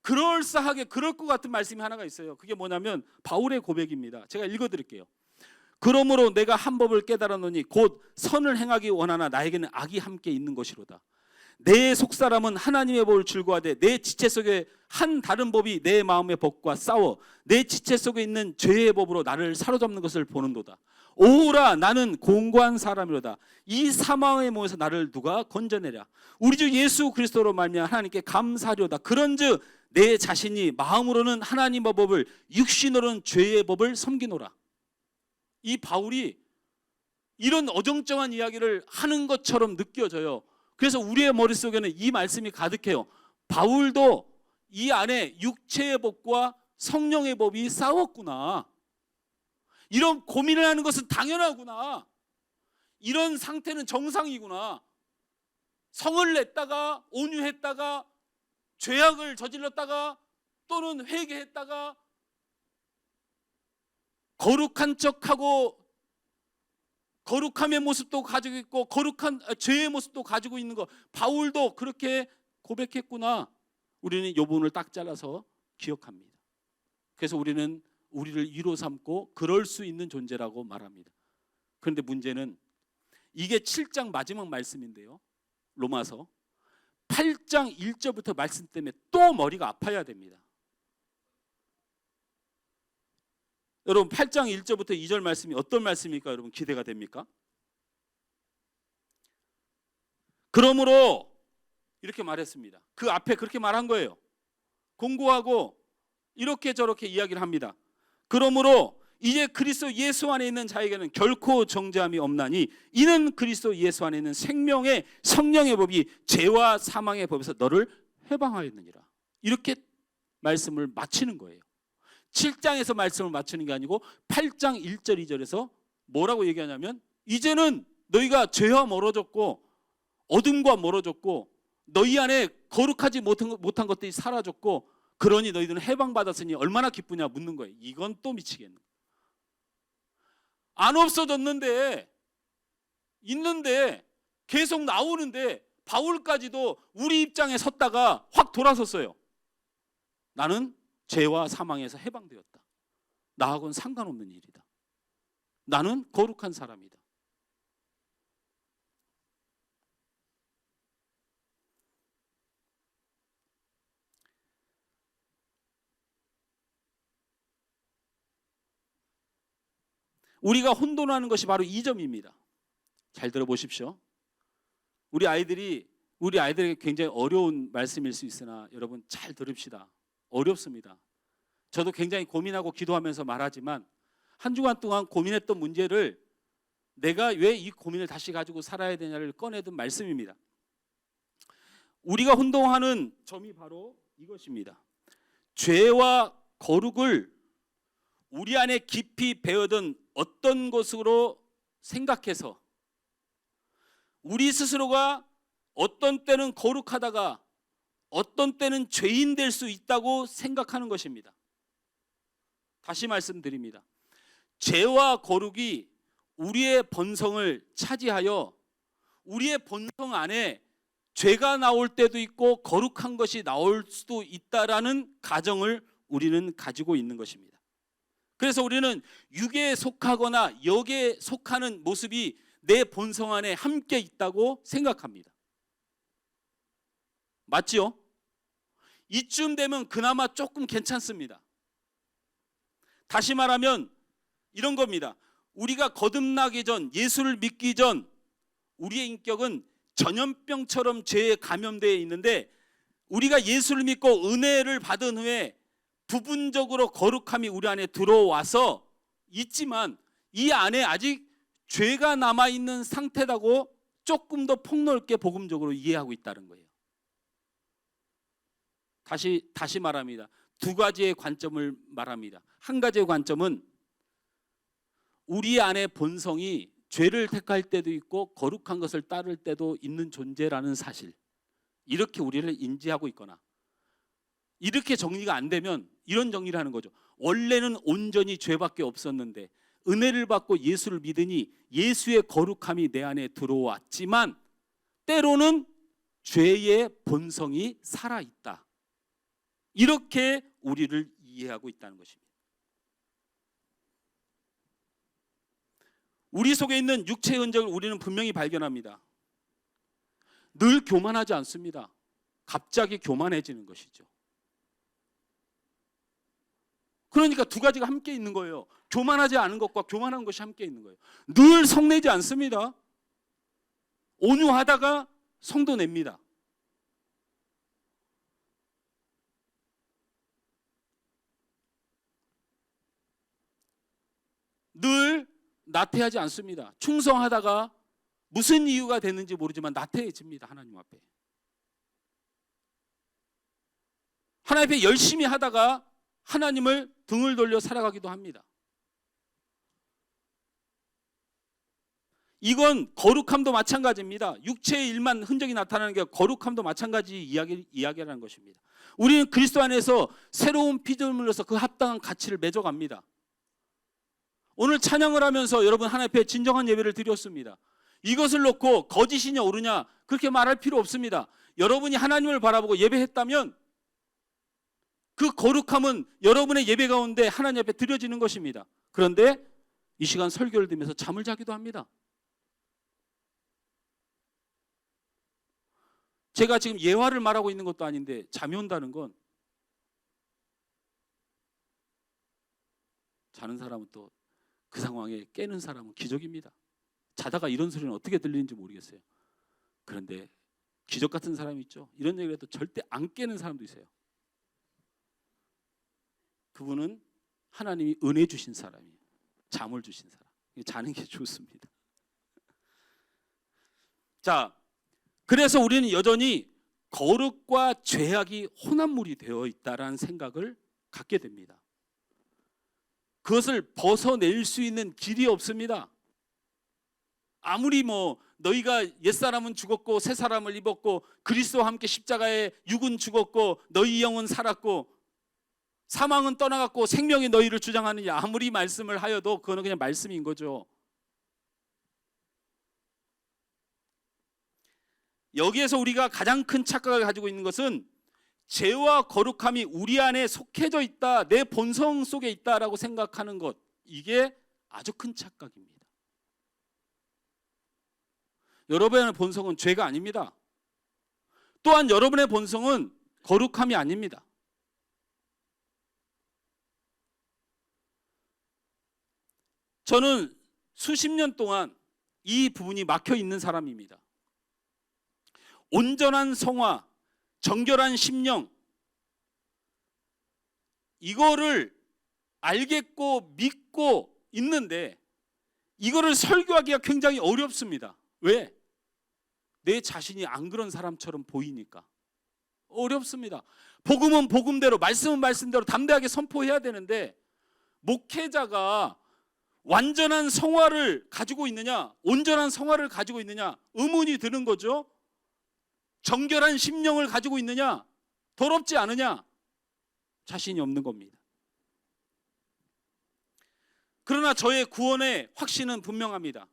그럴싸하게 그럴 것 같은 말씀이 하나가 있어요. 그게 뭐냐면 바울의 고백입니다. 제가 읽어드릴게요. 그러므로 내가 한 법을 깨달았노니 곧 선을 행하기 원하나 나에게는 악이 함께 있는 것이로다. 내 속사람은 하나님의 법을 즐거워하되 내 지체 속에 한 다른 법이 내 마음의 법과 싸워 내 지체 속에 있는 죄의 법으로 나를 사로잡는 것을 보는도다. 오라 나는 공고한 사람이로다. 이 사망의 몸에서 나를 누가 건져내랴. 우리 주 예수 그리스도로 말미암아 하나님께 감사하리로다. 그런즉 내 자신이 마음으로는 하나님의 법을 육신으로는 죄의 법을 섬기노라. 이 바울이 이런 어정쩡한 이야기를 하는 것처럼 느껴져요. 그래서 우리의 머릿속에는 이 말씀이 가득해요. 바울도 이 안에 육체의 법과 성령의 법이 싸웠구나. 이런 고민을 하는 것은 당연하구나. 이런 상태는 정상이구나. 성을 냈다가 온유했다가 죄악을 저질렀다가 또는 회개했다가 거룩한 척하고 거룩함의 모습도 가지고 있고 거룩한 죄의 모습도 가지고 있는 거, 바울도 그렇게 고백했구나. 우리는 이 부분을 딱 잘라서 기억합니다. 그래서 우리는 우리를 위로 삼고 그럴 수 있는 존재라고 말합니다. 그런데 문제는 이게 7장 마지막 말씀인데요, 로마서 8장 1절부터 말씀 때문에 또 머리가 아파야 됩니다. 여러분 8장 1절부터 2절 말씀이 어떤 말씀입니까? 여러분 기대가 됩니까? 그러므로 이렇게 말했습니다. 그 앞에 그렇게 말한 거예요. 공고하고 이렇게 저렇게 이야기를 합니다. 그러므로 이제 그리스도 예수 안에 있는 자에게는 결코 정죄함이 없나니 이는 그리스도 예수 안에 있는 생명의 성령의 법이 죄와 사망의 법에서 너를 해방하였느니라. 이렇게 말씀을 마치는 거예요. 7장에서 말씀을 마치는 게 아니고 8장 1절 2절에서 뭐라고 얘기하냐면 이제는 너희가 죄와 멀어졌고 어둠과 멀어졌고 너희 안에 거룩하지 못한 것들이 사라졌고 그러니 너희들은 해방받았으니 얼마나 기쁘냐 묻는 거예요. 이건 또 미치겠네. 안 없어졌는데 있는데 계속 나오는데 바울까지도 우리 입장에 섰다가 확 돌아섰어요. 나는 죄와 사망에서 해방되었다. 나하고는 상관없는 일이다. 나는 거룩한 사람이다. 우리가 혼돈하는 것이 바로 이 점입니다. 잘 들어보십시오. 우리 아이들에게 굉장히 어려운 말씀일 수 있으나 여러분 잘 들읍시다. 어렵습니다. 저도 굉장히 고민하고 기도하면서 말하지만 한 주간 동안 고민했던 문제를 내가 왜 이 고민을 다시 가지고 살아야 되냐를 꺼내든 말씀입니다. 우리가 혼동하는 점이 바로 이것입니다. 죄와 거룩을 우리 안에 깊이 배어든 어떤 것으로 생각해서 우리 스스로가 어떤 때는 거룩하다가 어떤 때는 죄인 될 수 있다고 생각하는 것입니다. 다시 말씀드립니다. 죄와 거룩이 우리의 본성을 차지하여 우리의 본성 안에 죄가 나올 때도 있고 거룩한 것이 나올 수도 있다라는 가정을 우리는 가지고 있는 것입니다. 그래서 우리는 육에 속하거나 역에 속하는 모습이 내 본성 안에 함께 있다고 생각합니다. 맞지요? 이쯤 되면 그나마 조금 괜찮습니다. 다시 말하면 이런 겁니다. 우리가 거듭나기 전, 예수를 믿기 전 우리의 인격은 전염병처럼 죄에 감염되어 있는데 우리가 예수를 믿고 은혜를 받은 후에 부분적으로 거룩함이 우리 안에 들어와서 있지만 이 안에 아직 죄가 남아있는 상태라고 조금 더 폭넓게 복음적으로 이해하고 있다는 거예요. 다시 말합니다. 두 가지의 관점을 말합니다. 한 가지의 관점은 우리 안의 본성이 죄를 택할 때도 있고 거룩한 것을 따를 때도 있는 존재라는 사실, 이렇게 우리를 인지하고 있거나 이렇게 정리가 안 되면 이런 정리를 하는 거죠. 원래는 온전히 죄밖에 없었는데 은혜를 받고 예수를 믿으니 예수의 거룩함이 내 안에 들어왔지만 때로는 죄의 본성이 살아있다. 이렇게 우리를 이해하고 있다는 것입니다. 우리 속에 있는 육체의 흔적을 우리는 분명히 발견합니다. 늘 교만하지 않습니다. 갑자기 교만해지는 것이죠. 그러니까 두 가지가 함께 있는 거예요. 교만하지 않은 것과 교만한 것이 함께 있는 거예요. 늘 성내지 않습니다. 온유하다가 성도 냅니다. 늘 나태하지 않습니다. 충성하다가 무슨 이유가 됐는지 모르지만 나태해집니다. 하나님 앞에. 하나님 앞에 열심히 하다가 하나님을 등을 돌려 살아가기도 합니다. 이건 거룩함도 마찬가지입니다. 육체의 일만 흔적이 나타나는 게 거룩함도 마찬가지 이야기라는 것입니다. 우리는 그리스도 안에서 새로운 피조물로서 그 합당한 가치를 맺어갑니다. 오늘 찬양을 하면서 여러분 하나님 앞에 진정한 예배를 드렸습니다. 이것을 놓고 거짓이냐 옳으냐 그렇게 말할 필요 없습니다. 여러분이 하나님을 바라보고 예배했다면 그 거룩함은 여러분의 예배 가운데 하나님 앞에 드려지는 것입니다. 그런데 이 시간 설교를 들으면서 잠을 자기도 합니다. 제가 지금 예화를 말하고 있는 것도 아닌데 잠이 온다는 건 자는 사람은 또 그 상황에 깨는 사람은 기적입니다. 자다가 이런 소리는 어떻게 들리는지 모르겠어요. 그런데 기적 같은 사람이 있죠. 이런 얘기를 해도 절대 안 깨는 사람도 있어요. 그분은 하나님이 은혜 주신 사람이에요. 잠을 주신 사람. 자는 게 좋습니다. 자, 그래서 우리는 여전히 거룩과 죄악이 혼합물이 되어 있다라는 생각을 갖게 됩니다. 그것을 벗어낼 수 있는 길이 없습니다. 아무리 너희가 옛사람은 죽었고 새 사람을 입었고 그리스도와 함께 십자가에 육은 죽었고 너희 영은 살았고 사망은 떠나갔고 생명이 너희를 주장하느냐 아무리 말씀을 하여도 그거는 그냥 말씀인 거죠. 여기에서 우리가 가장 큰 착각을 가지고 있는 것은 죄와 거룩함이 우리 안에 속해져 있다, 내 본성 속에 있다라고 생각하는 것, 이게 아주 큰 착각입니다. 여러분의 본성은 죄가 아닙니다. 또한 여러분의 본성은 거룩함이 아닙니다. 저는 수십 년 동안 이 부분이 막혀 있는 사람입니다. 온전한 성화, 정결한 심령, 이거를 알겠고 믿고 있는데 이거를 설교하기가 굉장히 어렵습니다. 왜? 내 자신이 안 그런 사람처럼 보이니까 어렵습니다. 복음은 복음대로, 말씀은 말씀대로 담대하게 선포해야 되는데 목회자가 완전한 성화를 가지고 있느냐, 온전한 성화를 가지고 있느냐 의문이 드는 거죠. 정결한 심령을 가지고 있느냐, 더럽지 않으냐, 자신이 없는 겁니다. 그러나 저의 구원의 확신은 분명합니다.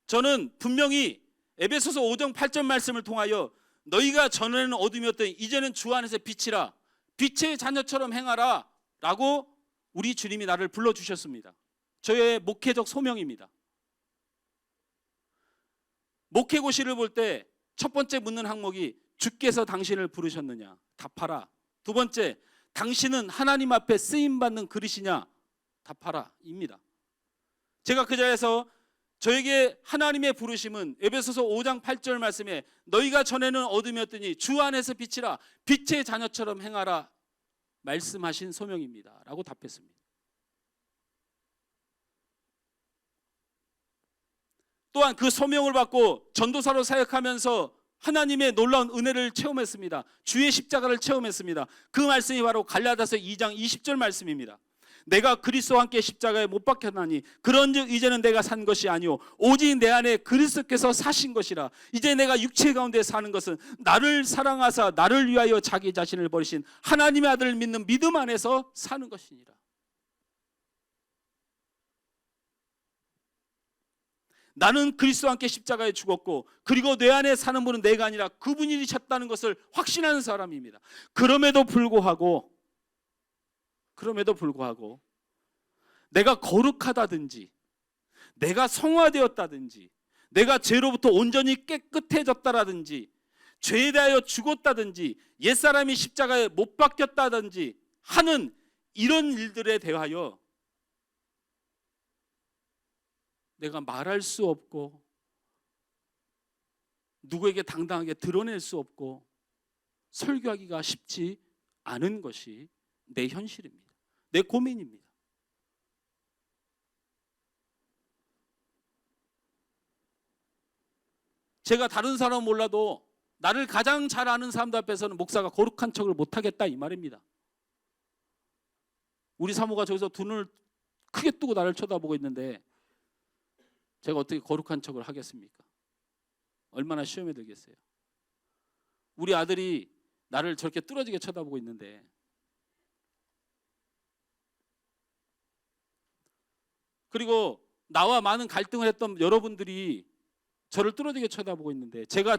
저는 분명히 에베소서 5장 8절 말씀을 통하여 너희가 전에는 어둠이었더니 이제는 주 안에서 빛이라, 빛의 자녀처럼 행하라 라고 우리 주님이 나를 불러주셨습니다. 저의 목회적 소명입니다. 목회고시를 볼 때 첫 번째 묻는 항목이 주께서 당신을 부르셨느냐, 답하라. 두 번째, 당신은 하나님 앞에 쓰임받는 그릇이냐, 답하라 입니다. 제가 그 자리에서 저에게 하나님의 부르심은 에베소서 5장 8절 말씀에 너희가 전에는 어둠이었더니 주 안에서 빛이라, 빛의 자녀처럼 행하라 말씀하신 소명입니다 라고 답했습니다. 또한 그 소명을 받고 전도사로 사역하면서 하나님의 놀라운 은혜를 체험했습니다. 주의 십자가를 체험했습니다. 그 말씀이 바로 갈라디아서 2장 20절 말씀입니다. 내가 그리스도와 함께 십자가에 못 박혔나니 그런즉 이제는 내가 산 것이 아니오 오직 내 안에 그리스도께서 사신 것이라. 이제 내가 육체 가운데 사는 것은 나를 사랑하사 나를 위하여 자기 자신을 버리신 하나님의 아들을 믿는 믿음 안에서 사는 것이니라. 나는 그리스도와 함께 십자가에 죽었고 그리고 내 안에 사는 분은 내가 아니라 그분이 이셨다는 것을 확신하는 사람입니다. 그럼에도 불구하고 내가 거룩하다든지 내가 성화되었다든지 내가 죄로부터 온전히 깨끗해졌다라든지 죄에 대하여 죽었다든지 옛사람이 십자가에 못 박혔다든지 하는 이런 일들에 대하여 내가 말할 수 없고 누구에게 당당하게 드러낼 수 없고 설교하기가 쉽지 않은 것이 내 현실입니다. 내 고민입니다. 제가 다른 사람은 몰라도 나를 가장 잘 아는 사람들 앞에서는 목사가 거룩한 척을 못하겠다 이 말입니다. 우리 사모가 저기서 두 눈을 크게 뜨고 나를 쳐다보고 있는데 제가 어떻게 거룩한 척을 하겠습니까? 얼마나 시험에 들겠어요. 우리 아들이 나를 저렇게 뚫어지게 쳐다보고 있는데, 그리고 나와 많은 갈등을 했던 여러분들이 저를 뚫어지게 쳐다보고 있는데, 제가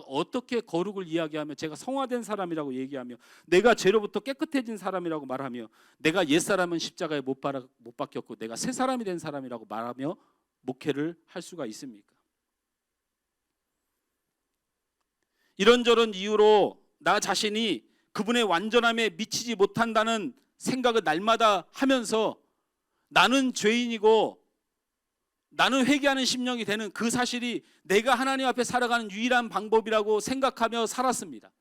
어떻게 거룩을 이야기하며, 제가 성화된 사람이라고 얘기하며, 내가 죄로부터 깨끗해진 사람이라고 말하며, 내가 옛사람은 십자가에 못 박혔고 내가 새 사람이 된 사람이라고 말하며 목회를 할 수가 있습니까? 이런저런 이유로 나 자신이 그분의 완전함에 미치지 못한다는 생각을 날마다 하면서 나는 죄인이고 나는 회개하는 심령이 되는 그 사실이 내가 하나님 앞에 살아가는 유일한 방법이라고 생각하며 살았습니다.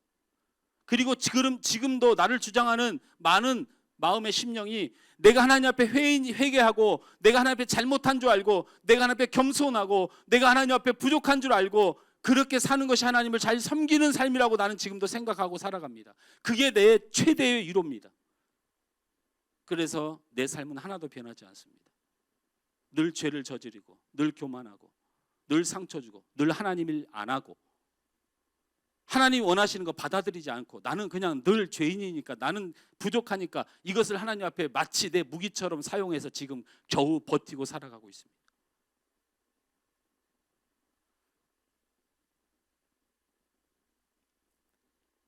그리고 지금도 나를 주장하는 많은 마음의 심령이 내가 하나님 앞에 회개하고 내가 하나님 앞에 잘못한 줄 알고 내가 하나님 앞에 겸손하고 내가 하나님 앞에 부족한 줄 알고 그렇게 사는 것이 하나님을 잘 섬기는 삶이라고 나는 지금도 생각하고 살아갑니다. 그게 내 최대의 위로입니다. 그래서 내 삶은 하나도 변하지 않습니다. 늘 죄를 저지르고 늘 교만하고 늘 상처 주고 늘 하나님 일 안 하고 하나님 원하시는 거 받아들이지 않고 나는 그냥 늘 죄인이니까 나는 부족하니까 이것을 하나님 앞에 마치 내 무기처럼 사용해서 지금 겨우 버티고 살아가고 있습니다.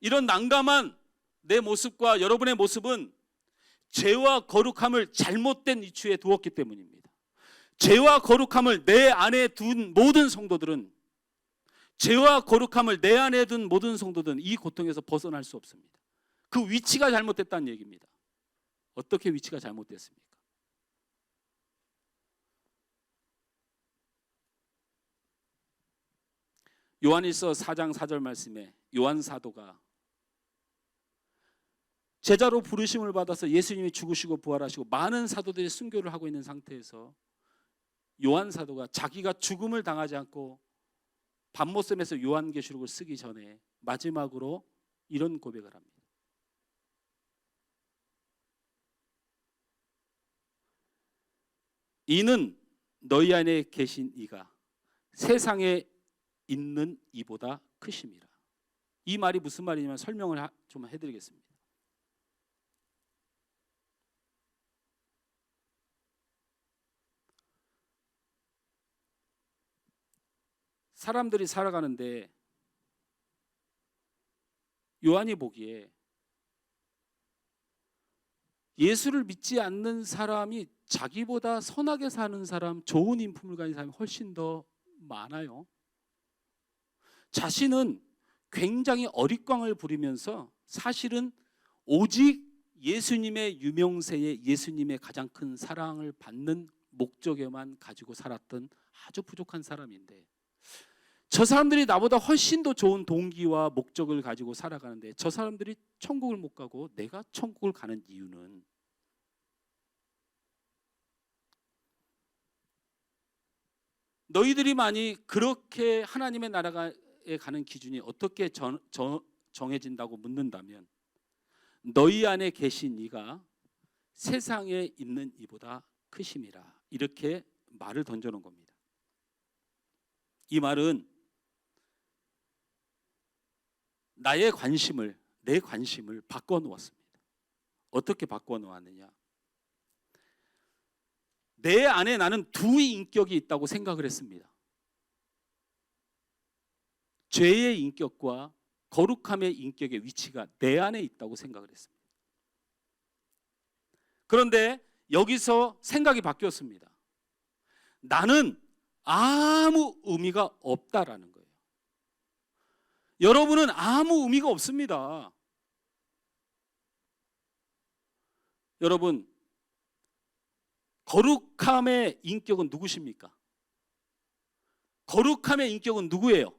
이런 난감한 내 모습과 여러분의 모습은 죄와 거룩함을 잘못된 위치에 두었기 때문입니다. 죄와 거룩함을 내 안에 둔 모든 성도들은 죄와 거룩함을 내 안에 둔 모든 성도들은 이 고통에서 벗어날 수 없습니다. 그 위치가 잘못됐다는 얘기입니다. 어떻게 위치가 잘못됐습니까? 요한일서 4장 4절 말씀에 요한 사도가 제자로 부르심을 받아서 예수님이 죽으시고 부활하시고 많은 사도들이 순교를 하고 있는 상태에서 요한 사도가 자기가 죽음을 당하지 않고 반모섬에서 요한계시록을 쓰기 전에 마지막으로 이런 고백을 합니다. 이는 너희 안에 계신 이가 세상에 있는 이보다 크심이라. 이 말이 무슨 말이냐면 설명을 좀 해드리겠습니다. 사람들이 살아가는데 요한이 보기에 예수를 믿지 않는 사람이 자기보다 선하게 사는 사람, 좋은 인품을 가진 사람이 훨씬 더 많아요. 자신은 굉장히 어릿광을 부리면서 사실은 오직 예수님의 유명세에 예수님의 가장 큰 사랑을 받는 목적에만 가지고 살았던 아주 부족한 사람인데, 저 사람들이 나보다 훨씬 더 좋은 동기와 목적을 가지고 살아가는데 저 사람들이 천국을 못 가고 내가 천국을 가는 이유는, 너희들이 많이 그렇게 하나님의 나라에 가는 기준이 어떻게 정해진다고 묻는다면 너희 안에 계신 이가 세상에 있는 이보다 크심이라, 이렇게 말을 던져놓은 겁니다. 이 말은 나의 관심을, 내 관심을 바꿔놓았습니다. 어떻게 바꿔놓았느냐? 내 안에 나는 두 인격이 있다고 생각을 했습니다. 죄의 인격과 거룩함의 인격의 위치가 내 안에 있다고 생각을 했습니다. 그런데 여기서 생각이 바뀌었습니다. 나는 아무 의미가 없다라는 거예요. 여러분은 아무 의미가 없습니다. 여러분, 거룩함의 인격은 누구십니까? 거룩함의 인격은 누구예요?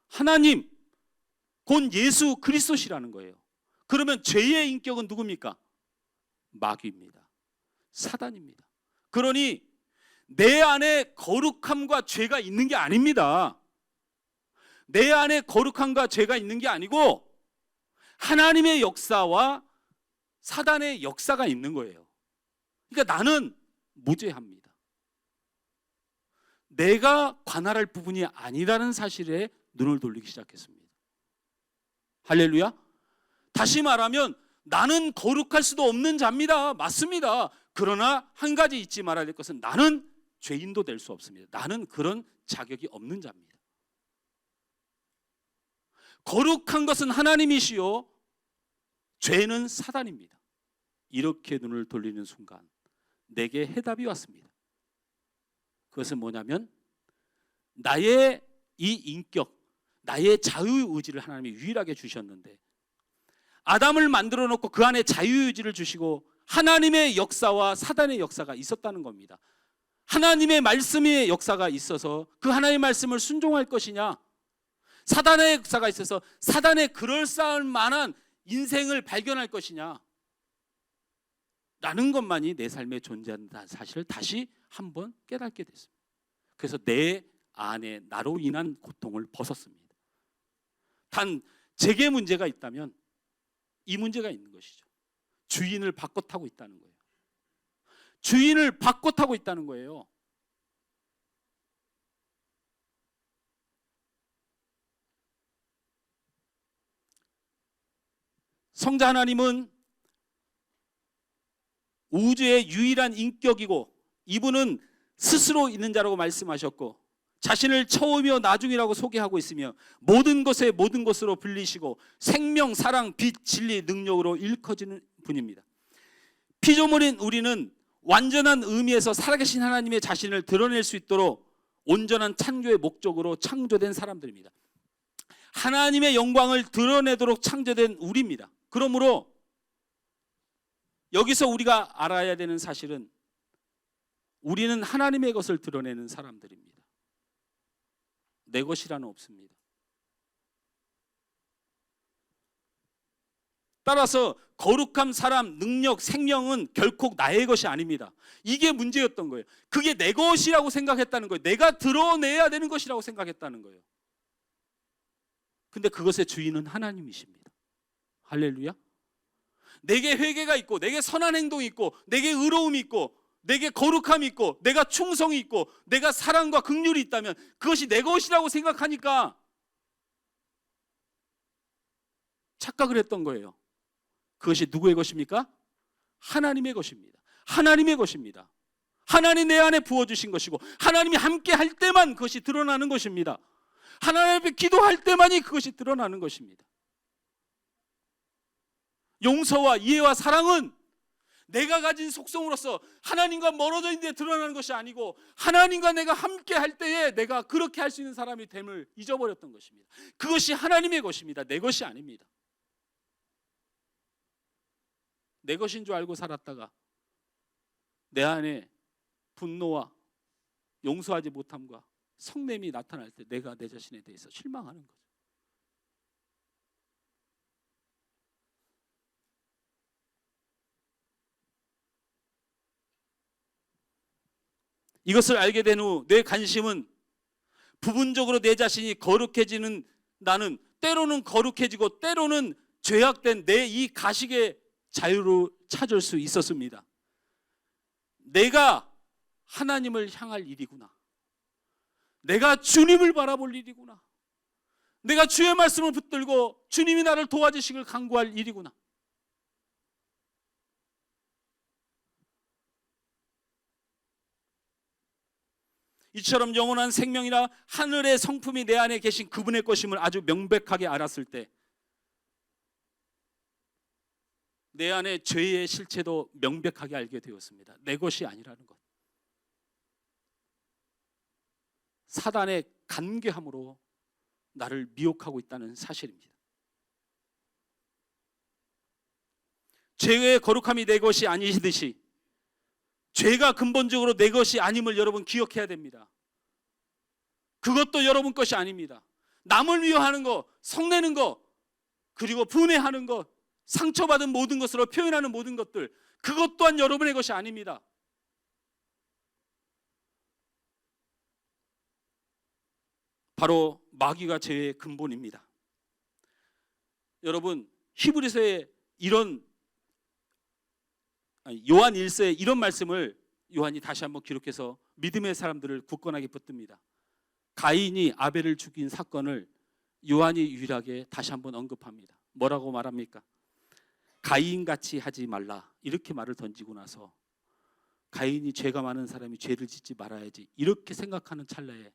하나님, 곧 예수 그리스도시라는 거예요. 그러면 죄의 인격은 누굽니까? 마귀입니다. 사단입니다. 그러니 내 안에 거룩함과 죄가 있는 게 아닙니다. 내 안에 거룩함과 죄가 있는 게 아니고 하나님의 역사와 사단의 역사가 있는 거예요. 그러니까 나는 무죄합니다. 내가 관할할 부분이 아니라는 사실에 눈을 돌리기 시작했습니다. 할렐루야. 다시 말하면 나는 거룩할 수도 없는 자입니다. 맞습니다. 그러나 한 가지 잊지 말아야 될 것은 나는 죄인도 될 수 없습니다. 나는 그런 자격이 없는 자입니다. 거룩한 것은 하나님이시요 죄는 사단입니다. 이렇게 눈을 돌리는 순간 내게 해답이 왔습니다. 그것은 뭐냐면 나의 이 인격, 나의 자유의지를 하나님이 유일하게 주셨는데 아담을 만들어 놓고 그 안에 자유의지를 주시고 하나님의 역사와 사단의 역사가 있었다는 겁니다. 하나님의 말씀의 역사가 있어서 그 하나님의 말씀을 순종할 것이냐, 사단의 역사가 있어서 사단의 그럴싸할 만한 인생을 발견할 것이냐 라는 것만이 내 삶에 존재한다는 사실을 다시 한번 깨닫게 됐습니다. 그래서 내 안에 나로 인한 고통을 벗었습니다. 단 제게 문제가 있다면 이 문제가 있는 것이죠. 주인을 바꿔 타고 있다는 거예요. 주인을 바꿔 타고 있다는 거예요. 성자 하나님은 우주의 유일한 인격이고 이분은 스스로 있는 자라고 말씀하셨고 자신을 처음이요 나중이라고 소개하고 있으며 모든 것에 모든 것으로 불리시고 생명, 사랑, 빛, 진리, 능력으로 일컬어지는 분입니다. 피조물인 우리는 완전한 의미에서 살아계신 하나님의 자신을 드러낼 수 있도록 온전한 창조의 목적으로 창조된 사람들입니다. 하나님의 영광을 드러내도록 창조된 우리입니다. 그러므로 여기서 우리가 알아야 되는 사실은 우리는 하나님의 것을 드러내는 사람들입니다. 내 것이라는 없습니다. 따라서 거룩함, 사람, 능력, 생명은 결코 나의 것이 아닙니다. 이게 문제였던 거예요. 그게 내 것이라고 생각했다는 거예요. 내가 드러내야 되는 것이라고 생각했다는 거예요. 근데 그것의 주인은 하나님이십니다. 할렐루야. 내게 회개가 있고 내게 선한 행동이 있고 내게 의로움이 있고 내게 거룩함이 있고 내가 충성이 있고 내가 사랑과 긍휼이 있다면 그것이 내 것이라고 생각하니까 착각을 했던 거예요. 그것이 누구의 것입니까? 하나님의 것입니다. 하나님의 것입니다. 하나님 내 안에 부어주신 것이고 하나님이 함께 할 때만 그것이 드러나는 것입니다. 하나님 앞에 기도할 때만이 그것이 드러나는 것입니다. 용서와 이해와 사랑은 내가 가진 속성으로서 하나님과 멀어져 있는 데 드러나는 것이 아니고 하나님과 내가 함께 할 때에 내가 그렇게 할 수 있는 사람이 됨을 잊어버렸던 것입니다. 그것이 하나님의 것입니다. 내 것이 아닙니다. 내 것인 줄 알고 살았다가 내 안에 분노와 용서하지 못함과 성냄이 나타날 때 내가 내 자신에 대해서 실망하는 거죠. 이것을 알게 된 후 내 관심은 부분적으로 내 자신이 거룩해지는 나는 때로는 거룩해지고 때로는 죄악된 내 이 가식의 자유를 찾을 수 있었습니다. 내가 하나님을 향할 일이구나. 내가 주님을 바라볼 일이구나. 내가 주의 말씀을 붙들고 주님이 나를 도와주시길 간구할 일이구나. 이처럼 영원한 생명이나 하늘의 성품이 내 안에 계신 그분의 것임을 아주 명백하게 알았을 때 내 안에 죄의 실체도 명백하게 알게 되었습니다. 내 것이 아니라는 것. 사단의 간계함으로 나를 미혹하고 있다는 사실입니다. 죄의 거룩함이 내 것이 아니시듯이 죄가 근본적으로 내 것이 아님을 여러분 기억해야 됩니다. 그것도 여러분 것이 아닙니다. 남을 미워하는 것, 성내는 것, 그리고 분해하는 것, 상처받은 모든 것으로 표현하는 모든 것들, 그것 또한 여러분의 것이 아닙니다. 바로 마귀가 죄의 근본입니다. 여러분 히브리서에 이런 요한 1서에 이런 말씀을 요한이 다시 한번 기록해서 믿음의 사람들을 굳건하게 붙듭니다. 가인이 아벨을 죽인 사건을 요한이 유일하게 다시 한번 언급합니다. 뭐라고 말합니까? 가인같이 하지 말라, 이렇게 말을 던지고 나서 가인이 죄가 많은 사람이 죄를 짓지 말아야지 이렇게 생각하는 찰나에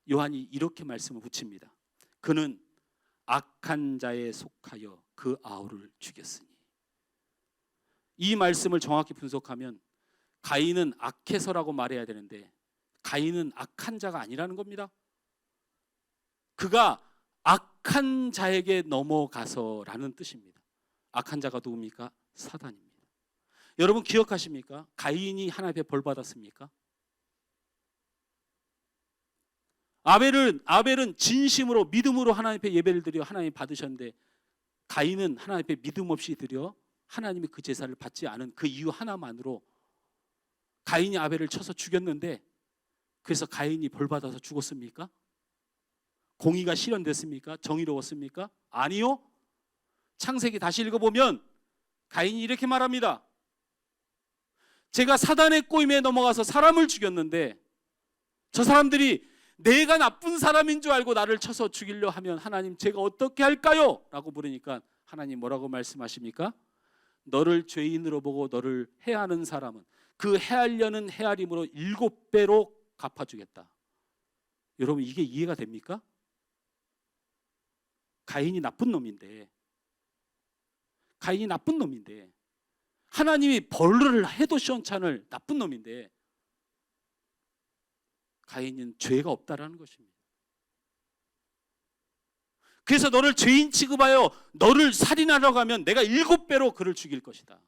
요한이 이렇게 말씀을 붙입니다. 그는 악한 자에 속하여 그 아우를 죽였으니. 이 말씀을 정확히 분석하면 가인은 악해서라고 말해야 되는데 가인은 악한 자가 아니라는 겁니다. 그가 악한 자에게 넘어가서라는 뜻입니다. 악한 자가 누굽니까? 사단입니다. 여러분 기억하십니까? 가인이 하나님 앞에 벌 받았습니까? 아벨은 진심으로 믿음으로 하나님 앞에 예배를 드려 하나님 받으셨는데 가인은 하나님 앞에 믿음 없이 드려 하나님이 그 제사를 받지 않은 그 이유 하나만으로 가인이 아벨을 쳐서 죽였는데 그래서 가인이 벌 받아서 죽었습니까? 공의가 실현됐습니까? 정의로웠습니까? 아니요. 창세기 다시 읽어보면 가인이 이렇게 말합니다. 제가 사단의 꼬임에 넘어가서 사람을 죽였는데 저 사람들이 내가 나쁜 사람인 줄 알고 나를 쳐서 죽이려 하면 하나님 제가 어떻게 할까요? 라고 물으니까 하나님 뭐라고 말씀하십니까? 너를 죄인으로 보고 너를 해하는 사람은 그 해하려는 해하림으로 7배로 갚아주겠다. 여러분 이게 이해가 됩니까? 가인이 나쁜 놈인데 하나님이 벌을 해도 시원찮을 나쁜 놈인데 가인은 죄가 없다라는 것입니다. 그래서 너를 죄인 취급하여 너를 살인하려고 하면 내가 7배로 그를 죽일 것이다.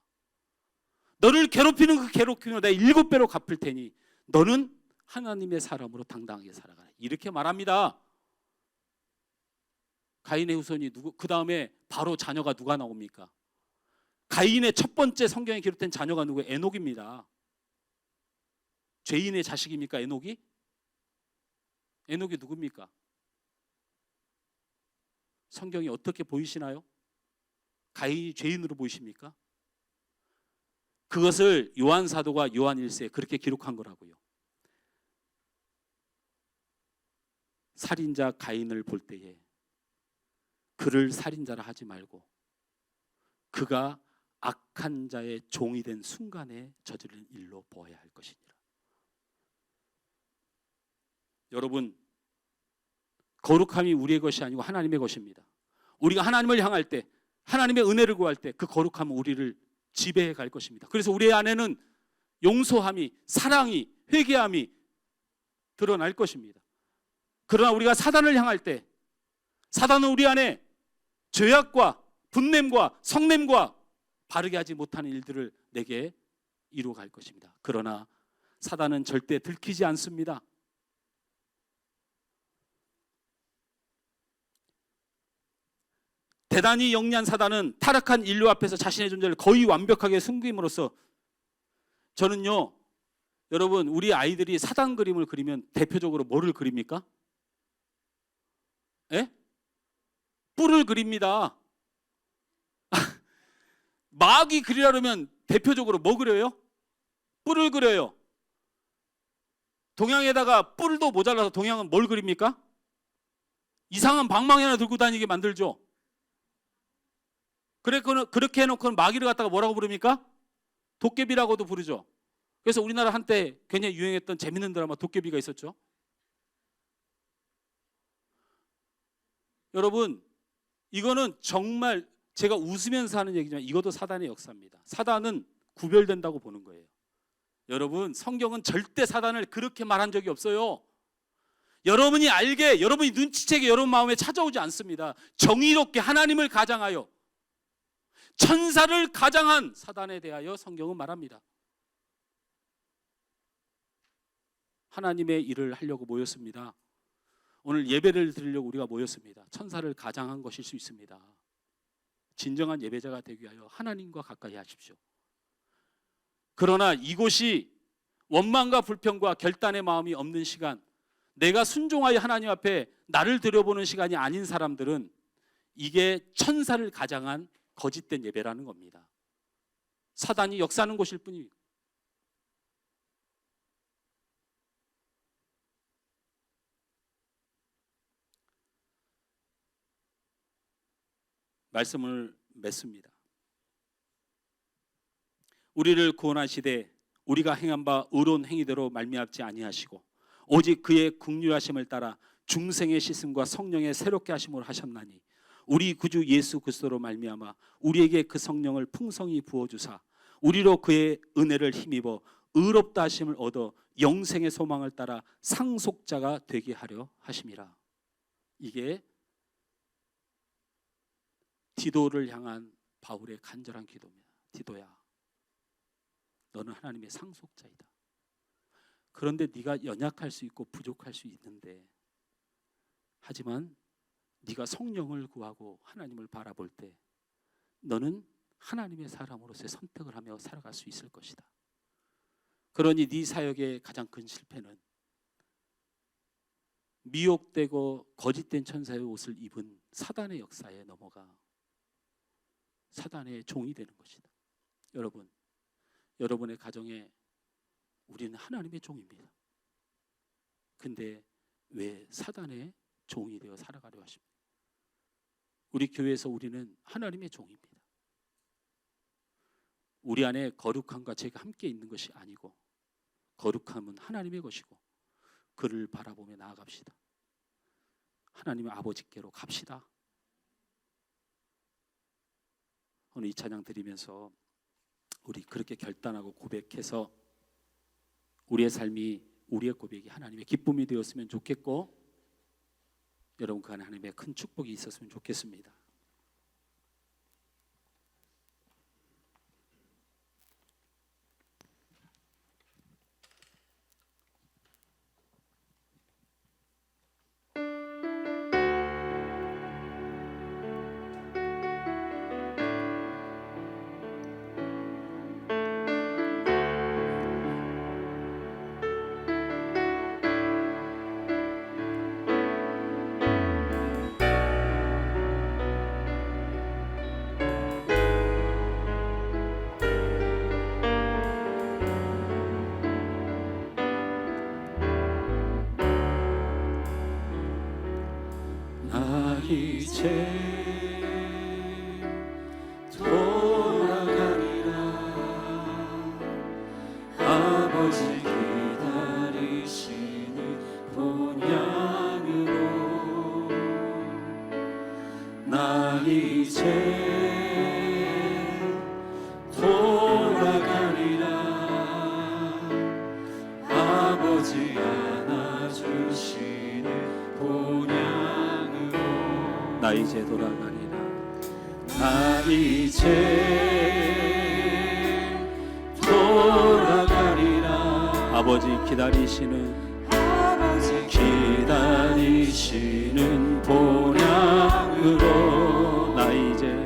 너를 괴롭히는 그 괴롭힘을 내가 7배로 갚을 테니 너는 하나님의 사람으로 당당하게 살아가라. 이렇게 말합니다. 가인의 후손이 누구? 그 다음에 바로 자녀가 누가 나옵니까? 가인의 첫 번째 성경에 기록된 자녀가 누구예요? 에녹입니다. 죄인의 자식입니까? 에녹이? 에녹이 누굽니까? 성경이 어떻게 보이시나요? 가인이 죄인으로 보이십니까? 그것을 요한 사도가 요한 1서에 그렇게 기록한 거라고요. 살인자 가인을 볼 때에 그를 살인자라 하지 말고 그가 악한 자의 종이 된 순간에 저지른 일로 보아야 할 것이니라. 여러분 거룩함이 우리의 것이 아니고 하나님의 것입니다. 우리가 하나님을 향할 때 하나님의 은혜를 구할 때 그 거룩함은 우리를 지배해 갈 것입니다. 그래서 우리 안에는 용서함이, 사랑이, 회개함이 드러날 것입니다. 그러나 우리가 사단을 향할 때 사단은 우리 안에 죄악과 분냄과 성냄과 바르게 하지 못하는 일들을 내게 이루어갈 것입니다. 그러나 사단은 절대 들키지 않습니다. 대단히 영리한 사단은 타락한 인류 앞에서 자신의 존재를 거의 완벽하게 숨김으로써 저는요 여러분 우리 아이들이 사단 그림을 그리면 대표적으로 뭐를 그립니까? 예? 뿔을 그립니다. 마귀 그리라 그러면 대표적으로 뭐 그려요? 뿔을 그려요. 동양에다가 뿔도 모자라서 동양은 뭘 그립니까? 이상한 방망이 하나 들고 다니게 만들죠. 그렇게 해놓고는 마귀를 갖다가 뭐라고 부릅니까? 도깨비라고도 부르죠. 그래서 우리나라 한때 굉장히 유행했던 재밌는 드라마 도깨비가 있었죠. 여러분 이거는 정말 제가 웃으면서 하는 얘기지만 이것도 사단의 역사입니다. 사단은 구별된다고 보는 거예요. 여러분 성경은 절대 사단을 그렇게 말한 적이 없어요. 여러분이 알게 여러분이 눈치채게 여러분 마음에 찾아오지 않습니다. 정의롭게 하나님을 가장하여 천사를 가장한 사단에 대하여 성경은 말합니다. 하나님의 일을 하려고 모였습니다. 오늘 예배를 드리려고 우리가 모였습니다. 천사를 가장한 것일 수 있습니다. 진정한 예배자가 되기 위하여 하나님과 가까이 하십시오. 그러나 이곳이 원망과 불평과 결단의 마음이 없는 시간, 내가 순종하여 하나님 앞에 나를 들여보는 시간이 아닌 사람들은 이게 천사를 가장한 거짓된 예배라는 겁니다. 사단이 역사하는 곳일 뿐입니다. 말씀을 맺습니다. 우리를 구원하시되 우리가 행한 바 의로운 행위대로 말미암지 아니하시고 오직 그의 긍휼하심을 따라 중생의 씻음과 성령의 새롭게 하심을 하셨나니 우리 구주 예수 그리스도로 말미암아 우리에게 그 성령을 풍성히 부어 주사 우리로 그의 은혜를 힘입어 의롭다 하심을 얻어 영생의 소망을 따라 상속자가 되게 하려 하심이라. 이게 디도를 향한 바울의 간절한 기도입니다. 디도야, 너는 하나님의 상속자이다. 그런데 네가 연약할 수 있고 부족할 수 있는데, 하지만 네가 성령을 구하고 하나님을 바라볼 때 너는 하나님의 사람으로서의 선택을 하며 살아갈 수 있을 것이다. 그러니 네 사역의 가장 큰 실패는 미혹되고 거짓된 천사의 옷을 입은 사단의 역사에 넘어가 사단의 종이 되는 것이다. 여러분, 여러분의 가정에 우리는 하나님의 종입니다. 근데 왜 사단의 종이 되어 살아가려 하십니까? 우리 교회에서 우리는 하나님의 종입니다. 우리 안에 거룩함과 죄가 함께 있는 것이 아니고 거룩함은 하나님의 것이고 그를 바라보며 나아갑시다. 하나님의 아버지께로 갑시다. 오늘 이 찬양 드리면서 우리 그렇게 결단하고 고백해서 우리의 삶이, 우리의 고백이 하나님의 기쁨이 되었으면 좋겠고 여러분 그 안에 하나님의 큰 축복이 있었으면 좋겠습니다. 이제 돌아가리라. 아버지 기다리시는 본향으로 나 이제 돌아가리라. 아버지 안아주시는 본향 나 이제 돌아가리라. 나 이제 돌아가리라. 아버지 기다리시는 본향으로 나 이제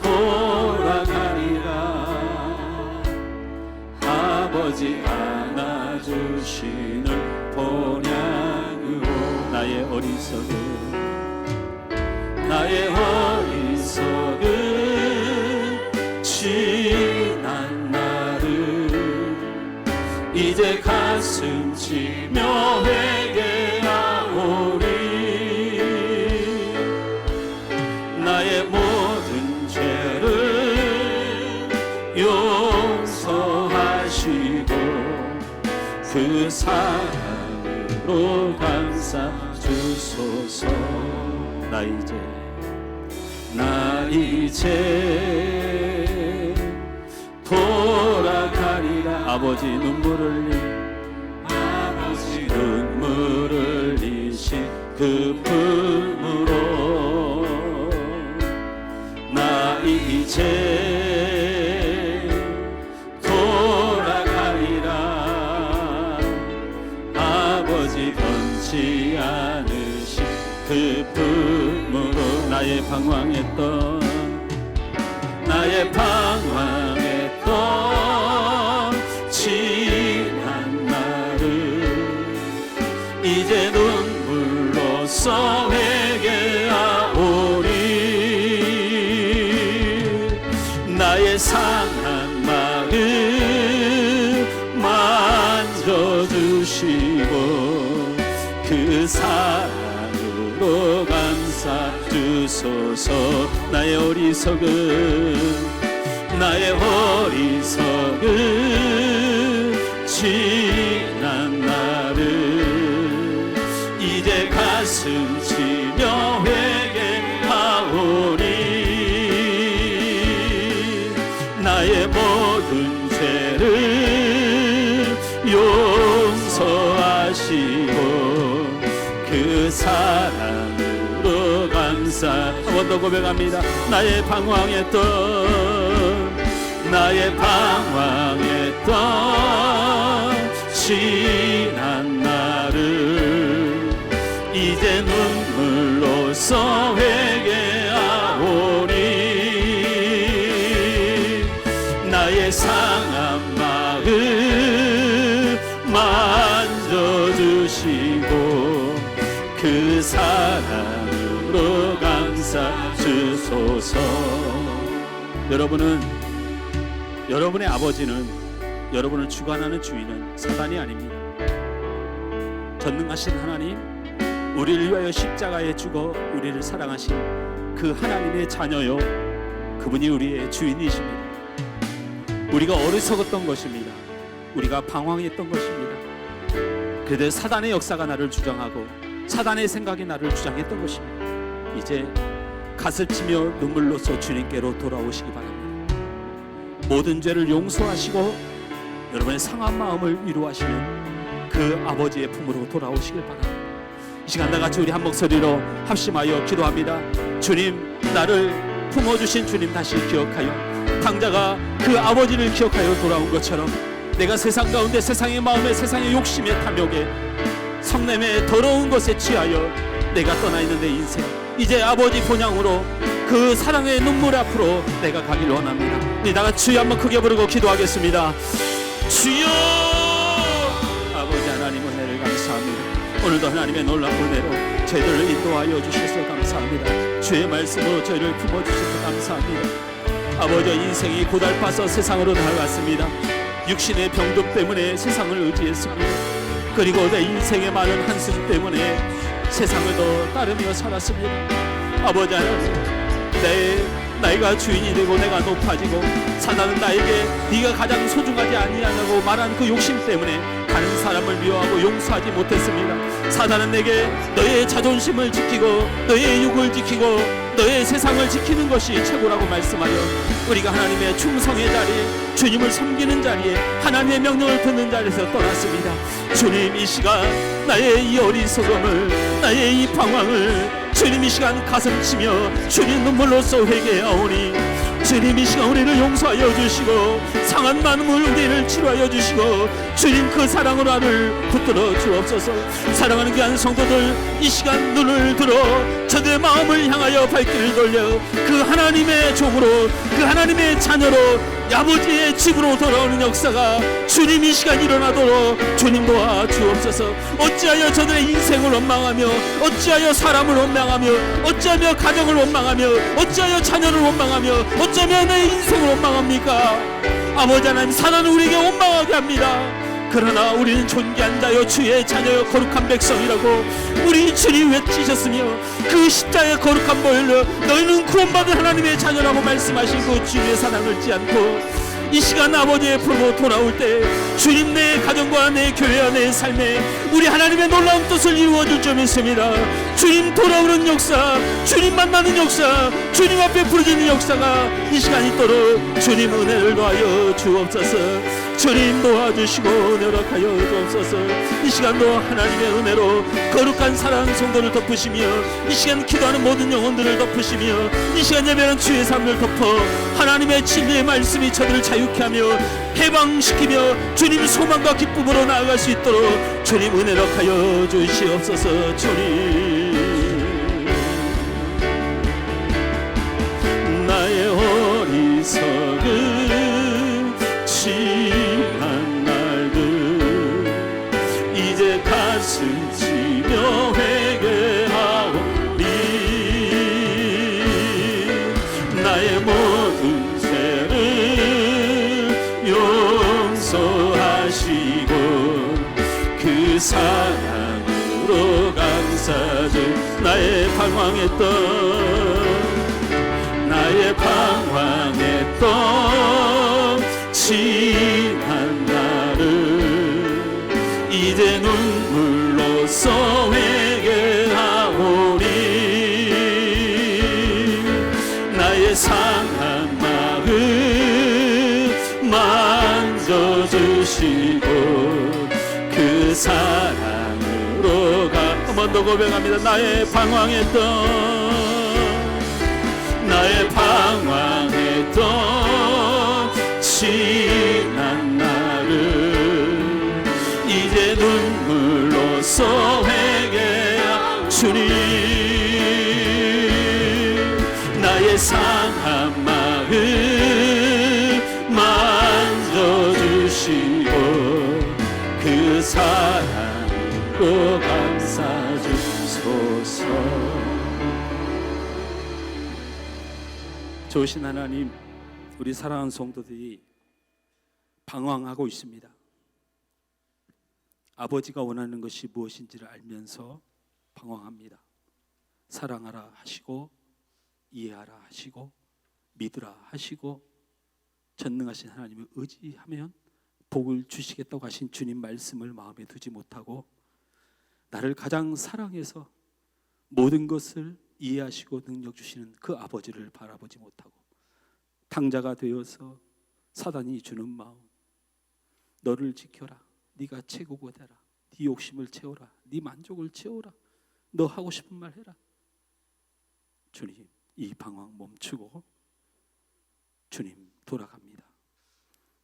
돌아가리라. 아버지 안아주시는 본향으로 나의 어리석은 지난 날을 이제 가슴 치며 회개하오리. 나의 모든 죄를 용서하시고 그 사랑으로 감싸 주소서. 나 이제 돌아가리라. 아버지 눈물 흘리신 그 품으로 나 이제 돌아가리라. 아버지 변치 않으신 그 품으로 나의 방황했던 지난 날을 이제 눈물로써 회개하오리. 상한 마음 만져주시고 그 사랑으로 감싸 주소서. 나의 어리석은 지난 나를 이제 가슴 치며 회개하오니 나의 모든 죄를 용서하시고 그 사랑으로 감사. 한 번 더 고백합니다. 나의 방황했던 지난 나를 이제 눈물로써 회개하오니 나의 상한 마음 만져주시고 그 사랑으로 감싸 주소서. 여러분의 아버지는, 여러분을 주관하는 주인은 사단이 아닙니다. 전능하신 하나님, 우리를 위하여 십자가에 죽어 우리를 사랑하신 그 하나님의 자녀요, 그분이 우리의 주인이십니다. 우리가 어리석었던 것입니다. 우리가 방황했던 것입니다. 그런데 사단의 역사가 나를 주장하고 사단의 생각이 나를 주장했던 것입니다. 이제 가슴치며 눈물로써 주님께로 돌아오시기 바랍니다. 모든 죄를 용서하시고 여러분의 상한 마음을 위로하시는 그 아버지의 품으로 돌아오시길 바랍니다. 이 시간 나같이 우리 한 목소리로 합심하여 기도합니다. 주님, 나를 품어주신 주님 다시 기억하여 당자가 그 아버지를 기억하여 돌아온 것처럼 내가 세상 가운데 세상의 마음에 세상의 욕심에 탐욕에 성냄에 더러운 것에 취하여 내가 떠나 있는 내 인생, 이제 아버지 본향으로 그 사랑의 눈물 앞으로 내가 가길 원합니다. 우리 나같이 주여 한번 크게 부르고 기도하겠습니다. 주여! 아버지 하나님 은혜를 감사합니다. 오늘도 하나님의 놀라운 은혜로 저희들을 인도하여 주셔서 감사합니다. 주의 말씀으로 저희를 품어주셔서 감사합니다. 아버지, 인생이 고달파서 세상으로 나아갔습니다. 육신의 병든 때문에 세상을 의지했습니다. 그리고 내 인생의 많은 한술 때문에 세상을 더 따르며 살았습니다. 아버지 하나님, 내 나이가 주인이 되고 내가 높아지고 사단은 나에게 네가 가장 소중하지 아니하냐고 말한 그 욕심 때문에 다른 사람을 미워하고 용서하지 못했습니다. 사단은 내게 너의 자존심을 지키고 너의 육을 지키고 너의 세상을 지키는 것이 최고라고 말씀하여 우리가 하나님의 충성의 자리에, 주님을 섬기는 자리에, 하나님의 명령을 듣는 자리에서 떠났습니다. 주님, 이 시간 나의 이 어리석음을, 나의 이 방황을 주님 이 시간 가슴치며 주님 눈물로써 회개하오니 주님 이 시간 우리를 용서하여 주시고 상한 마음을 우리를 치료하여 주시고 주님 그 사랑으로 나를 붙들어 주옵소서. 사랑하는 귀한 성도들, 이 시간 눈을 들어 저들의 마음을 향하여 발길을 돌려 그 하나님의 종으로, 그 하나님의 자녀로 아버지의 집으로 돌아오는 역사가 주님 이 시간 일어나도록 주님 도와 주옵소서. 어찌하여 저들의 인생을 원망하며, 어찌하여 사람을 원망하며, 어찌하며 가정을 원망하며, 어찌하여 자녀를 원망하며, 어쩌면 내 인생을 원망합니까? 아버지 하나님, 사단은 우리에게 원망하게 합니다. 그러나 우리는 존귀한 자여 주의 자녀여 거룩한 백성이라고 우리 주님 외치셨으며 그 십자가의 거룩한 보혈로 너희는 구원받은 하나님의 자녀라고 말씀하신 그 주님의 사랑을 잊지 않고 이 시간 아버지의 품으로 돌아올 때 주님 내 가정과 내 교회와 내 삶에 우리 하나님의 놀라운 뜻을 이루어줄 줄 믿습니다. 주님 돌아오는 역사, 주님 만나는 역사, 주님 앞에 부르짖는 역사가 이 시간 있도록 주님 은혜를 더하여 주옵소서. 주님 도와주시고 허락하여 주옵소서. 이 시간도 하나님의 은혜로 거룩한 사랑 성도를 덮으시며 이 시간 기도하는 모든 영혼들을 덮으시며 이 시간 예배하는 주의 삶을 덮어 하나님의 진리의 말씀이 저들을 자유케 하며 해방시키며 주님 소망과 기쁨으로 나아갈 수 있도록 주님 은혜 허락하여 주시옵소서. 주님 나의 어리석은 지난 날들 이제 가슴 치며 회개하오니 나의 모든 죄를 그 사랑으로 감사주 나의 방황했던 지난 날을 이제 눈물로써 회개하오니 나의 상한 마음 만져주시고 그 사랑으로 한 번 더 고백합니다. 나의 방황했던 지난 날을 이제 눈물로써 회개하 주님 나의 상한 마음 만져주시고 그 사랑으로 감사주소서. 좋으신 하나님, 우리 사랑하는 성도들이 방황하고 있습니다. 아버지가 원하는 것이 무엇인지를 알면서 방황합니다. 사랑하라 하시고 이해하라 하시고 믿으라 하시고 전능하신 하나님을 의지하면 복을 주시겠다고 하신 주님 말씀을 마음에 두지 못하고 나를 가장 사랑해서 모든 것을 이해하시고 능력 주시는 그 아버지를 바라보지 못하고 탕자가 되어서 사단이 주는 마음, 너를 지켜라, 네가 최고가 되라, 네 욕심을 채워라, 네 만족을 채워라, 너 하고 싶은 말 해라. 주님, 이 방황 멈추고 주님 돌아갑니다.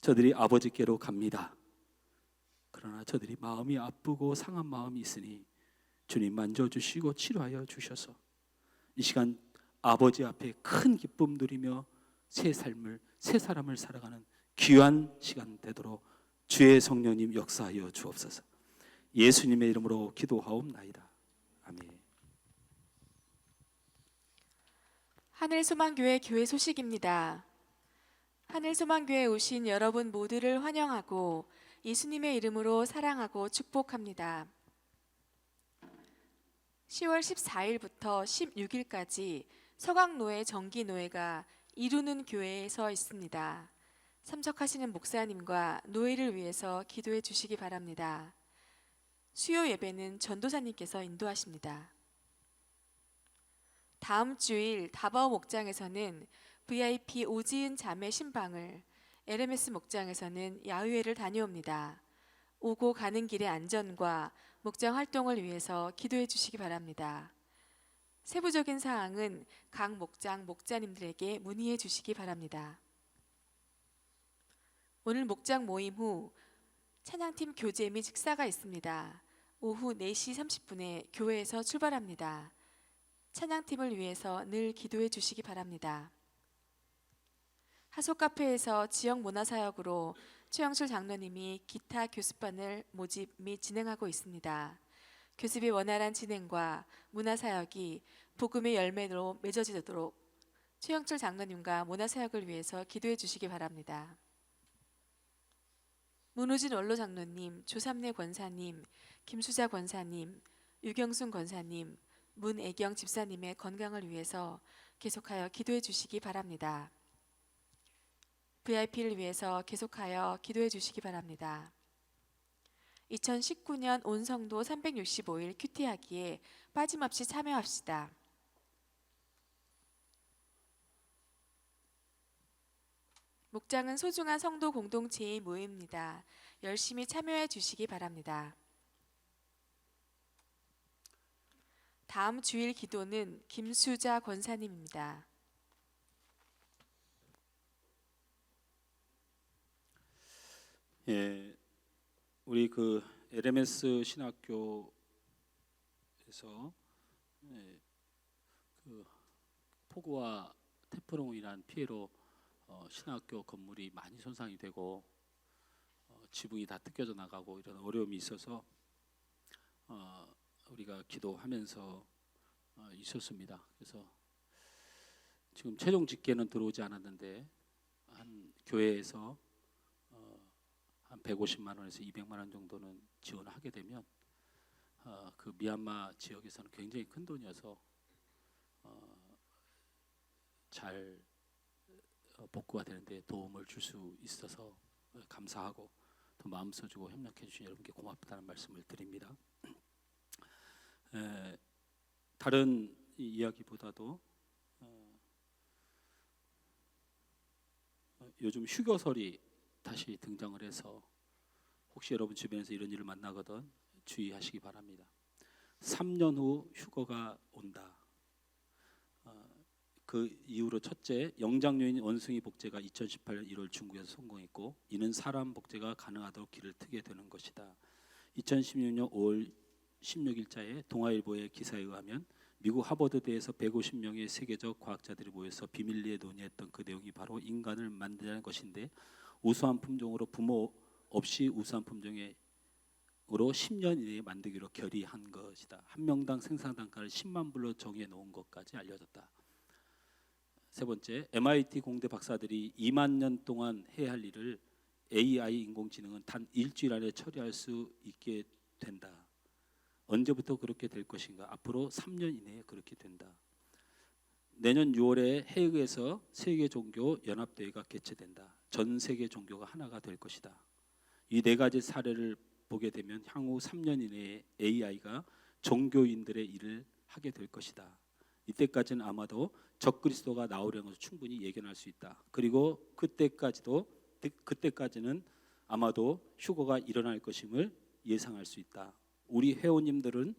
저들이 아버지께로 갑니다. 그러나 저들이 마음이 아프고 상한 마음이 있으니 주님 만져주시고 치료하여 주셔서 이 시간 아버지 앞에 큰 기쁨 누리며 새 사람을 살아가는 귀한 시간 되도록 주의 성령님 역사하여 주옵소서. 예수님의 이름으로 기도하옵나이다. 아멘. 하늘소망교회 교회 소식입니다. 하늘소망교회에 오신 여러분 모두를 환영하고 예수님의 이름으로 사랑하고 축복합니다. 10월 14일부터 16일까지 서강노회 정기노회가 이루는 교회에 서 있습니다. 참석하시는 목사님과 노회를 위해서 기도해 주시기 바랍니다. 수요 예배는 전도사님께서 인도하십니다. 다음 주일 다바오 목장에서는 VIP 오지은 자매 신방을, LMS 목장에서는 야유회를 다녀옵니다. 오고 가는 길의 안전과 목장 활동을 위해서 기도해 주시기 바랍니다. 세부적인 사항은 각 목장 목자님들에게 문의해 주시기 바랍니다. 오늘 목장 모임 후 찬양팀 교제 및 식사가 있습니다. 오후 4시 30분에 교회에서 출발합니다. 찬양팀을 위해서 늘 기도해 주시기 바랍니다. 하소카페에서 지역 문화사역으로 최영철 장로님이 기타 교습반을 모집 및 진행하고 있습니다. 교습의 원활한 진행과 문화사역이 복음의 열매로 맺어지도록 최영철 장로님과 문화사역을 위해서 기도해 주시기 바랍니다. 문우진 원로 장로님, 조삼래 권사님, 김수자 권사님, 유경순 권사님, 문애경 집사님의 건강을 위해서 계속하여 기도해 주시기 바랍니다. VIP를 위해서 계속하여 기도해 주시기 바랍니다. 2019년 온성도 365일 큐티하기에 빠짐없이 참여합시다. 목장은 소중한 성도 공동체의 모임입니다. 열심히 참여해 주시기 바랍니다. 다음 주일 기도는 김수자 권사님입니다. 예, 우리 그 LMS 신학교에서 그 폭우와 태풍으로 인한 피해로 신학교 건물이 많이 손상이 되고 지붕이 다 뜯겨져 나가고 이런 어려움이 있어서 우리가 기도하면서 있었습니다. 그래서 지금 최종 집계는 들어오지 않았는데 한 교회에서 한 150만 원에서 200만 원 정도는 지원을 하게 되면 그 미얀마 지역에서는 굉장히 큰 돈이어서 잘 복구가 되는데 도움을 줄 수 있어서 감사하고 또 마음 써주고 협력해 주신 여러분께 고맙다는 말씀을 드립니다. 다른 이야기보다도 요즘 휴교설이 다시 등장을 해서 혹시 여러분 주변에서 이런 일을 만나거든 주의하시기 바랍니다. 3년 후 휴거가 온다. 그 이후로 첫째, 영장류인 원숭이 복제가 2018년 1월 중국에서 성공했고 이는 사람 복제가 가능하도록 길을 트게 되는 것이다. 2016년 5월 16일자에 동아일보의 기사에 의하면 미국 하버드대에서 150명의 세계적 과학자들이 모여서 비밀리에 논의했던 그 내용이 바로 인간을 만드는 것인데 우수한 품종으로 부모 없이 우수한 품종으로 10년 이내에 만들기로 결의한 것이다. 한 명당 생산 단가를 10만 불로 정해 놓은 것까지 알려졌다. 세 번째, MIT 공대 박사들이 2만 년 동안 해야 할 일을 AI 인공지능은 단 일주일 안에 처리할 수 있게 된다. 언제부터 그렇게 될 것인가? 앞으로 3년 이내에 그렇게 된다. 내년 6월에 헤이그에서 세계 종교 연합대회가 개최된다. 전 세계 종교가 하나가 될 것이다. 이 네 가지 사례를 보게 되면 향후 3년 이내에 AI가 종교인들의 일을 하게 될 것이다. 이때까지는 아마도 적그리스도가 나오려는 것을 충분히 예견할 수 있다. 그리고 그때까지는 아마도 휴거가 일어날 것임을 예상할 수 있다. 우리 회원님들은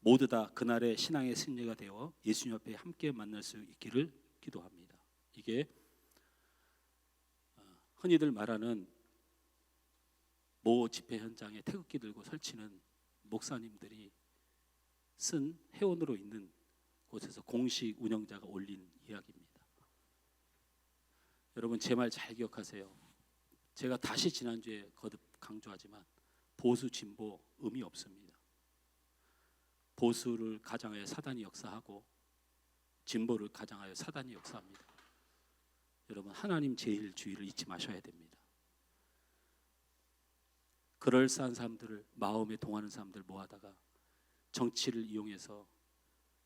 모두 다 그날의 신앙의 승리가 되어 예수님 앞에 함께 만날 수 있기를 기도합니다. 이게 흔히들 말하는 모 집회 현장에 태극기 들고 설치는 목사님들이 쓴 회원으로 있는 곳에서 공식 운영자가 올린 이야기입니다. 여러분 제 말 잘 기억하세요. 제가 다시 지난주에 거듭 강조하지만 보수 진보 의미 없습니다. 보수를 가장하여 사단이 역사하고 진보를 가장하여 사단이 역사합니다. 여러분 하나님 제일주의를 잊지 마셔야 됩니다. 그럴싸한 사람들을 마음에 동하는 사람들 모아다가 정치를 이용해서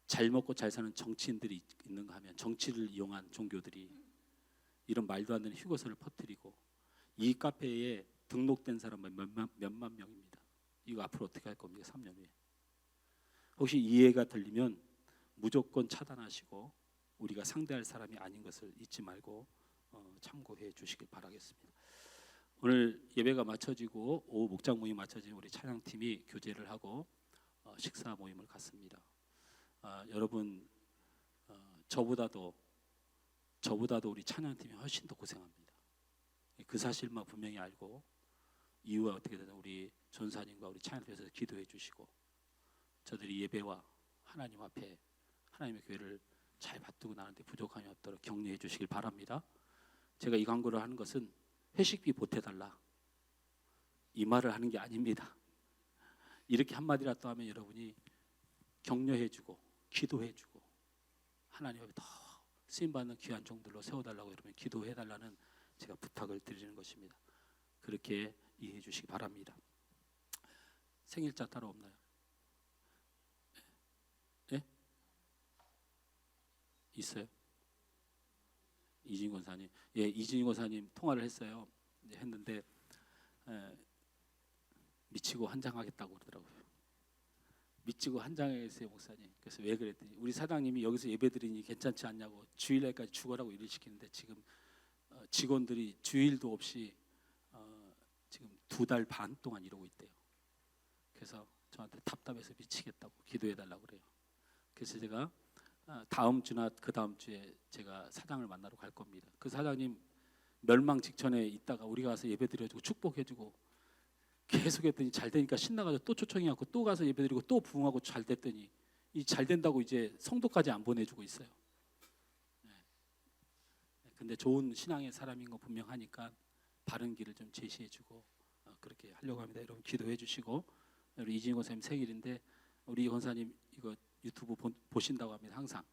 잘 먹고 잘 사는 정치인들이 있는가 하면 정치를 이용한 종교들이 이런 말도 안 되는 휴거설을 퍼뜨리고 이 카페에 등록된 사람은 몇만 명입니다. 이거 앞으로 어떻게 할 겁니까? 3년 후에. 혹시 이해가 들리면 무조건 차단하시고 우리가 상대할 사람이 아닌 것을 잊지 말고 참고해 주시길 바라겠습니다. 오늘 예배가 마쳐지고 오후 목장 모임 마쳐지면 우리 찬양팀이 교제를 하고 식사 모임을 갖습니다. 여러분 저보다도 우리 찬양팀이 훨씬 더 고생합니다. 그 사실만 분명히 알고 이후에 어떻게 되든 우리 전사님과 우리 찬양팀에서 기도해 주시고 저들이 예배와 하나님 앞에 하나님의 교회를 잘 받들고 나는데 부족함이 없도록 격려해 주시길 바랍니다. 제가 이 광고를 하는 것은 회식비 보태달라 이 말을 하는 게 아닙니다. 이렇게 한마디라도 하면 여러분이 격려해 주고 기도해 주고 하나님 앞에 더 쓰임받는 귀한 종들로 세워달라고 여러분 기도해 달라는 제가 부탁을 드리는 것입니다. 그렇게 이해해 주시기 바랍니다. 생일자 따로 없나요? 네? 있어요? 이진희 권사님, 예, 이진희 권사님 통화를 했어요. 했는데 미치고 한장하겠다고 그러더라고요. 미치고 한장했어요 목사님. 그래서 왜 그랬더니 우리 사장님이 여기서 예배드리니 괜찮지 않냐고 주일날까지 죽어라고 일을 시키는데 지금 직원들이 주일도 없이 지금 2달 반 동안 이러고 있대요. 그래서 저한테 답답해서 미치겠다고 기도해달라고 그래요. 그래서 제가 다음 주나 그 다음 주에 제가 사장을 만나러 갈 겁니다. 그 사장님 멸망 직전에 있다가 우리가 가서 예배드려주고 축복해주고 계속 했더니 잘 되니까 신나가지고 또 초청해갖고 또 가서 예배드리고 또 부흥하고 잘 됐더니 이 잘 된다고 이제 성도까지 안 보내주고 있어요. 근데 좋은 신앙의 사람인 거 분명하니까 바른 길을 좀 제시해주고 그렇게 하려고 합니다. 여러분 기도해 주시고 우리 이진희 권사님 생일인데 우리 권사님 이거 유튜브 보신다고 합니다. 항상.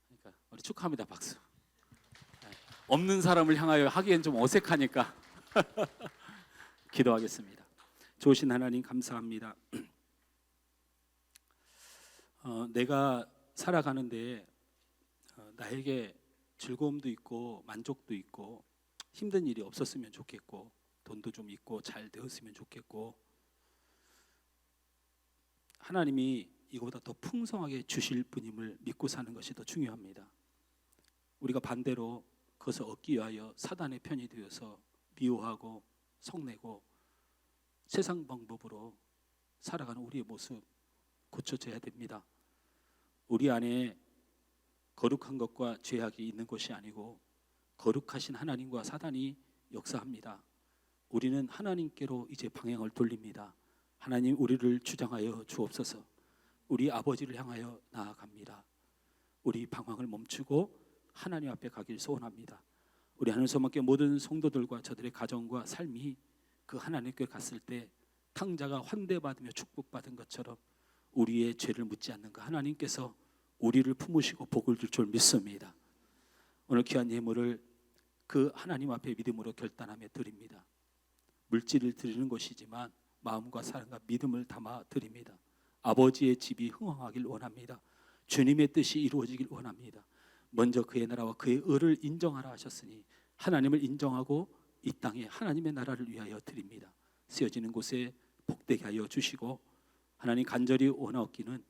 그러니까 우리 축하합니다. 박수. 없는 사람을 향하여 하기엔 좀 어색하니까 기도하겠습니다. 좋으신 하나님 감사합니다. 내가 살아가는데 나에게 즐거움도 있고 만족도 있고 힘든 일이 없었으면 좋겠고 돈도 좀 있고 잘 되었으면 좋겠고 하나님이 이거보다 더 풍성하게 주실 분임을 믿고 사는 것이 더 중요합니다. 우리가 반대로 그것을 얻기 위하여 사단의 편이 되어서 미워하고 성내고 세상 방법으로 살아가는 우리의 모습 고쳐져야 됩니다. 우리 안에 거룩한 것과 죄악이 있는 것이 아니고 거룩하신 하나님과 사단이 역사합니다. 우리는 하나님께로 이제 방향을 돌립니다. 하나님, 우리를 주장하여 주옵소서. 우리 아버지를 향하여 나아갑니다. 우리 방황을 멈추고 하나님 앞에 가길 소원합니다. 우리 하늘 소망교회 모든 성도들과 저들의 가정과 삶이 그 하나님께 갔을 때 탕자가 환대받으며 축복받은 것처럼 우리의 죄를 묻지 않는 그 하나님께서 우리를 품으시고 복을 줄 줄 믿습니다. 오늘 귀한 예물을 그 하나님 앞에 믿음으로 결단하며 드립니다. 물질을 드리는 것이지만 마음과 사랑과 믿음을 담아 드립니다. 아버지의 집이 흥왕하길 원합니다. 주님의 뜻이 이루어지길 원합니다. 먼저 그의 나라와 그의 의를 인정하라 하셨으니 하나님을 인정하고 이 땅에 하나님의 나라를 위하여 드립니다. 쓰여지는 곳에 복되게 하여 주시고 하나님 간절히 원하옵기는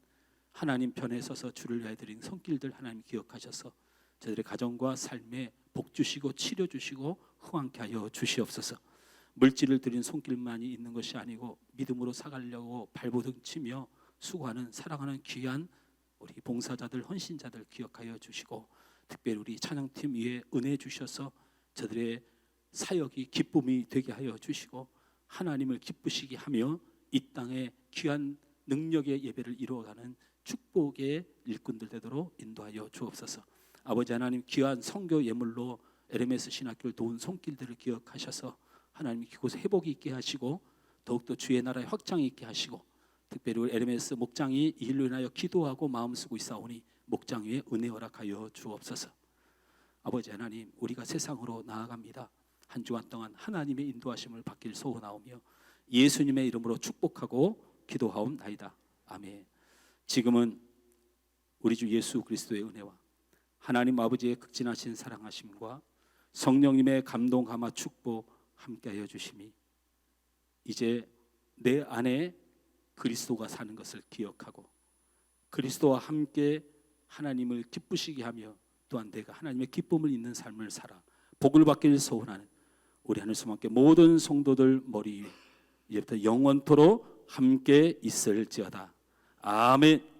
하나님 편에 서서 주를 위하여 드린 손길들 하나님 기억하셔서 저들의 가정과 삶에 복 주시고 치료 주시고 흥왕케 하여 주시옵소서. 물질을 드린 손길만이 있는 것이 아니고 믿음으로 사가려고 발버둥 치며 수고하는 사랑하는 귀한 우리 봉사자들 헌신자들 기억하여 주시고 특별히 우리 찬양팀 위에 은혜 주셔서 저들의 사역이 기쁨이 되게 하여 주시고 하나님을 기쁘시게 하며 이 땅에 귀한 능력의 예배를 이루어가는 축복의 일꾼들 되도록 인도하여 주옵소서. 아버지 하나님, 귀한 선교 예물로 LMS 신학교를 도운 손길들을 기억하셔서 하나님 그곳에 회복이 있게 하시고 더욱더 주의 나라의 확장이 있게 하시고 특별히 우리 LMS 목장이 이 일로 인하여 기도하고 마음 쓰고 있사오니 목장 위에 은혜 허락하여 주옵소서. 아버지 하나님, 우리가 세상으로 나아갑니다. 한 주간 동안 하나님의 인도하심을 받길 소원하오며 예수님의 이름으로 축복하고 기도하옵나이다. 아멘. 지금은 우리 주 예수 그리스도의 은혜와 하나님 아버지의 극진하신 사랑하심과 성령님의 감동 감화 축복 함께하여 주심이 이제 내 안에 그리스도가 사는 것을 기억하고 그리스도와 함께 하나님을 기쁘시게 하며 또한 내가 하나님의 기쁨을 있는 삶을 살아 복을 받기를 소원하는 우리 하늘 소망교회 모든 성도들 머리 위에 이제부터 영원토록 함께 있을지어다. 아멘.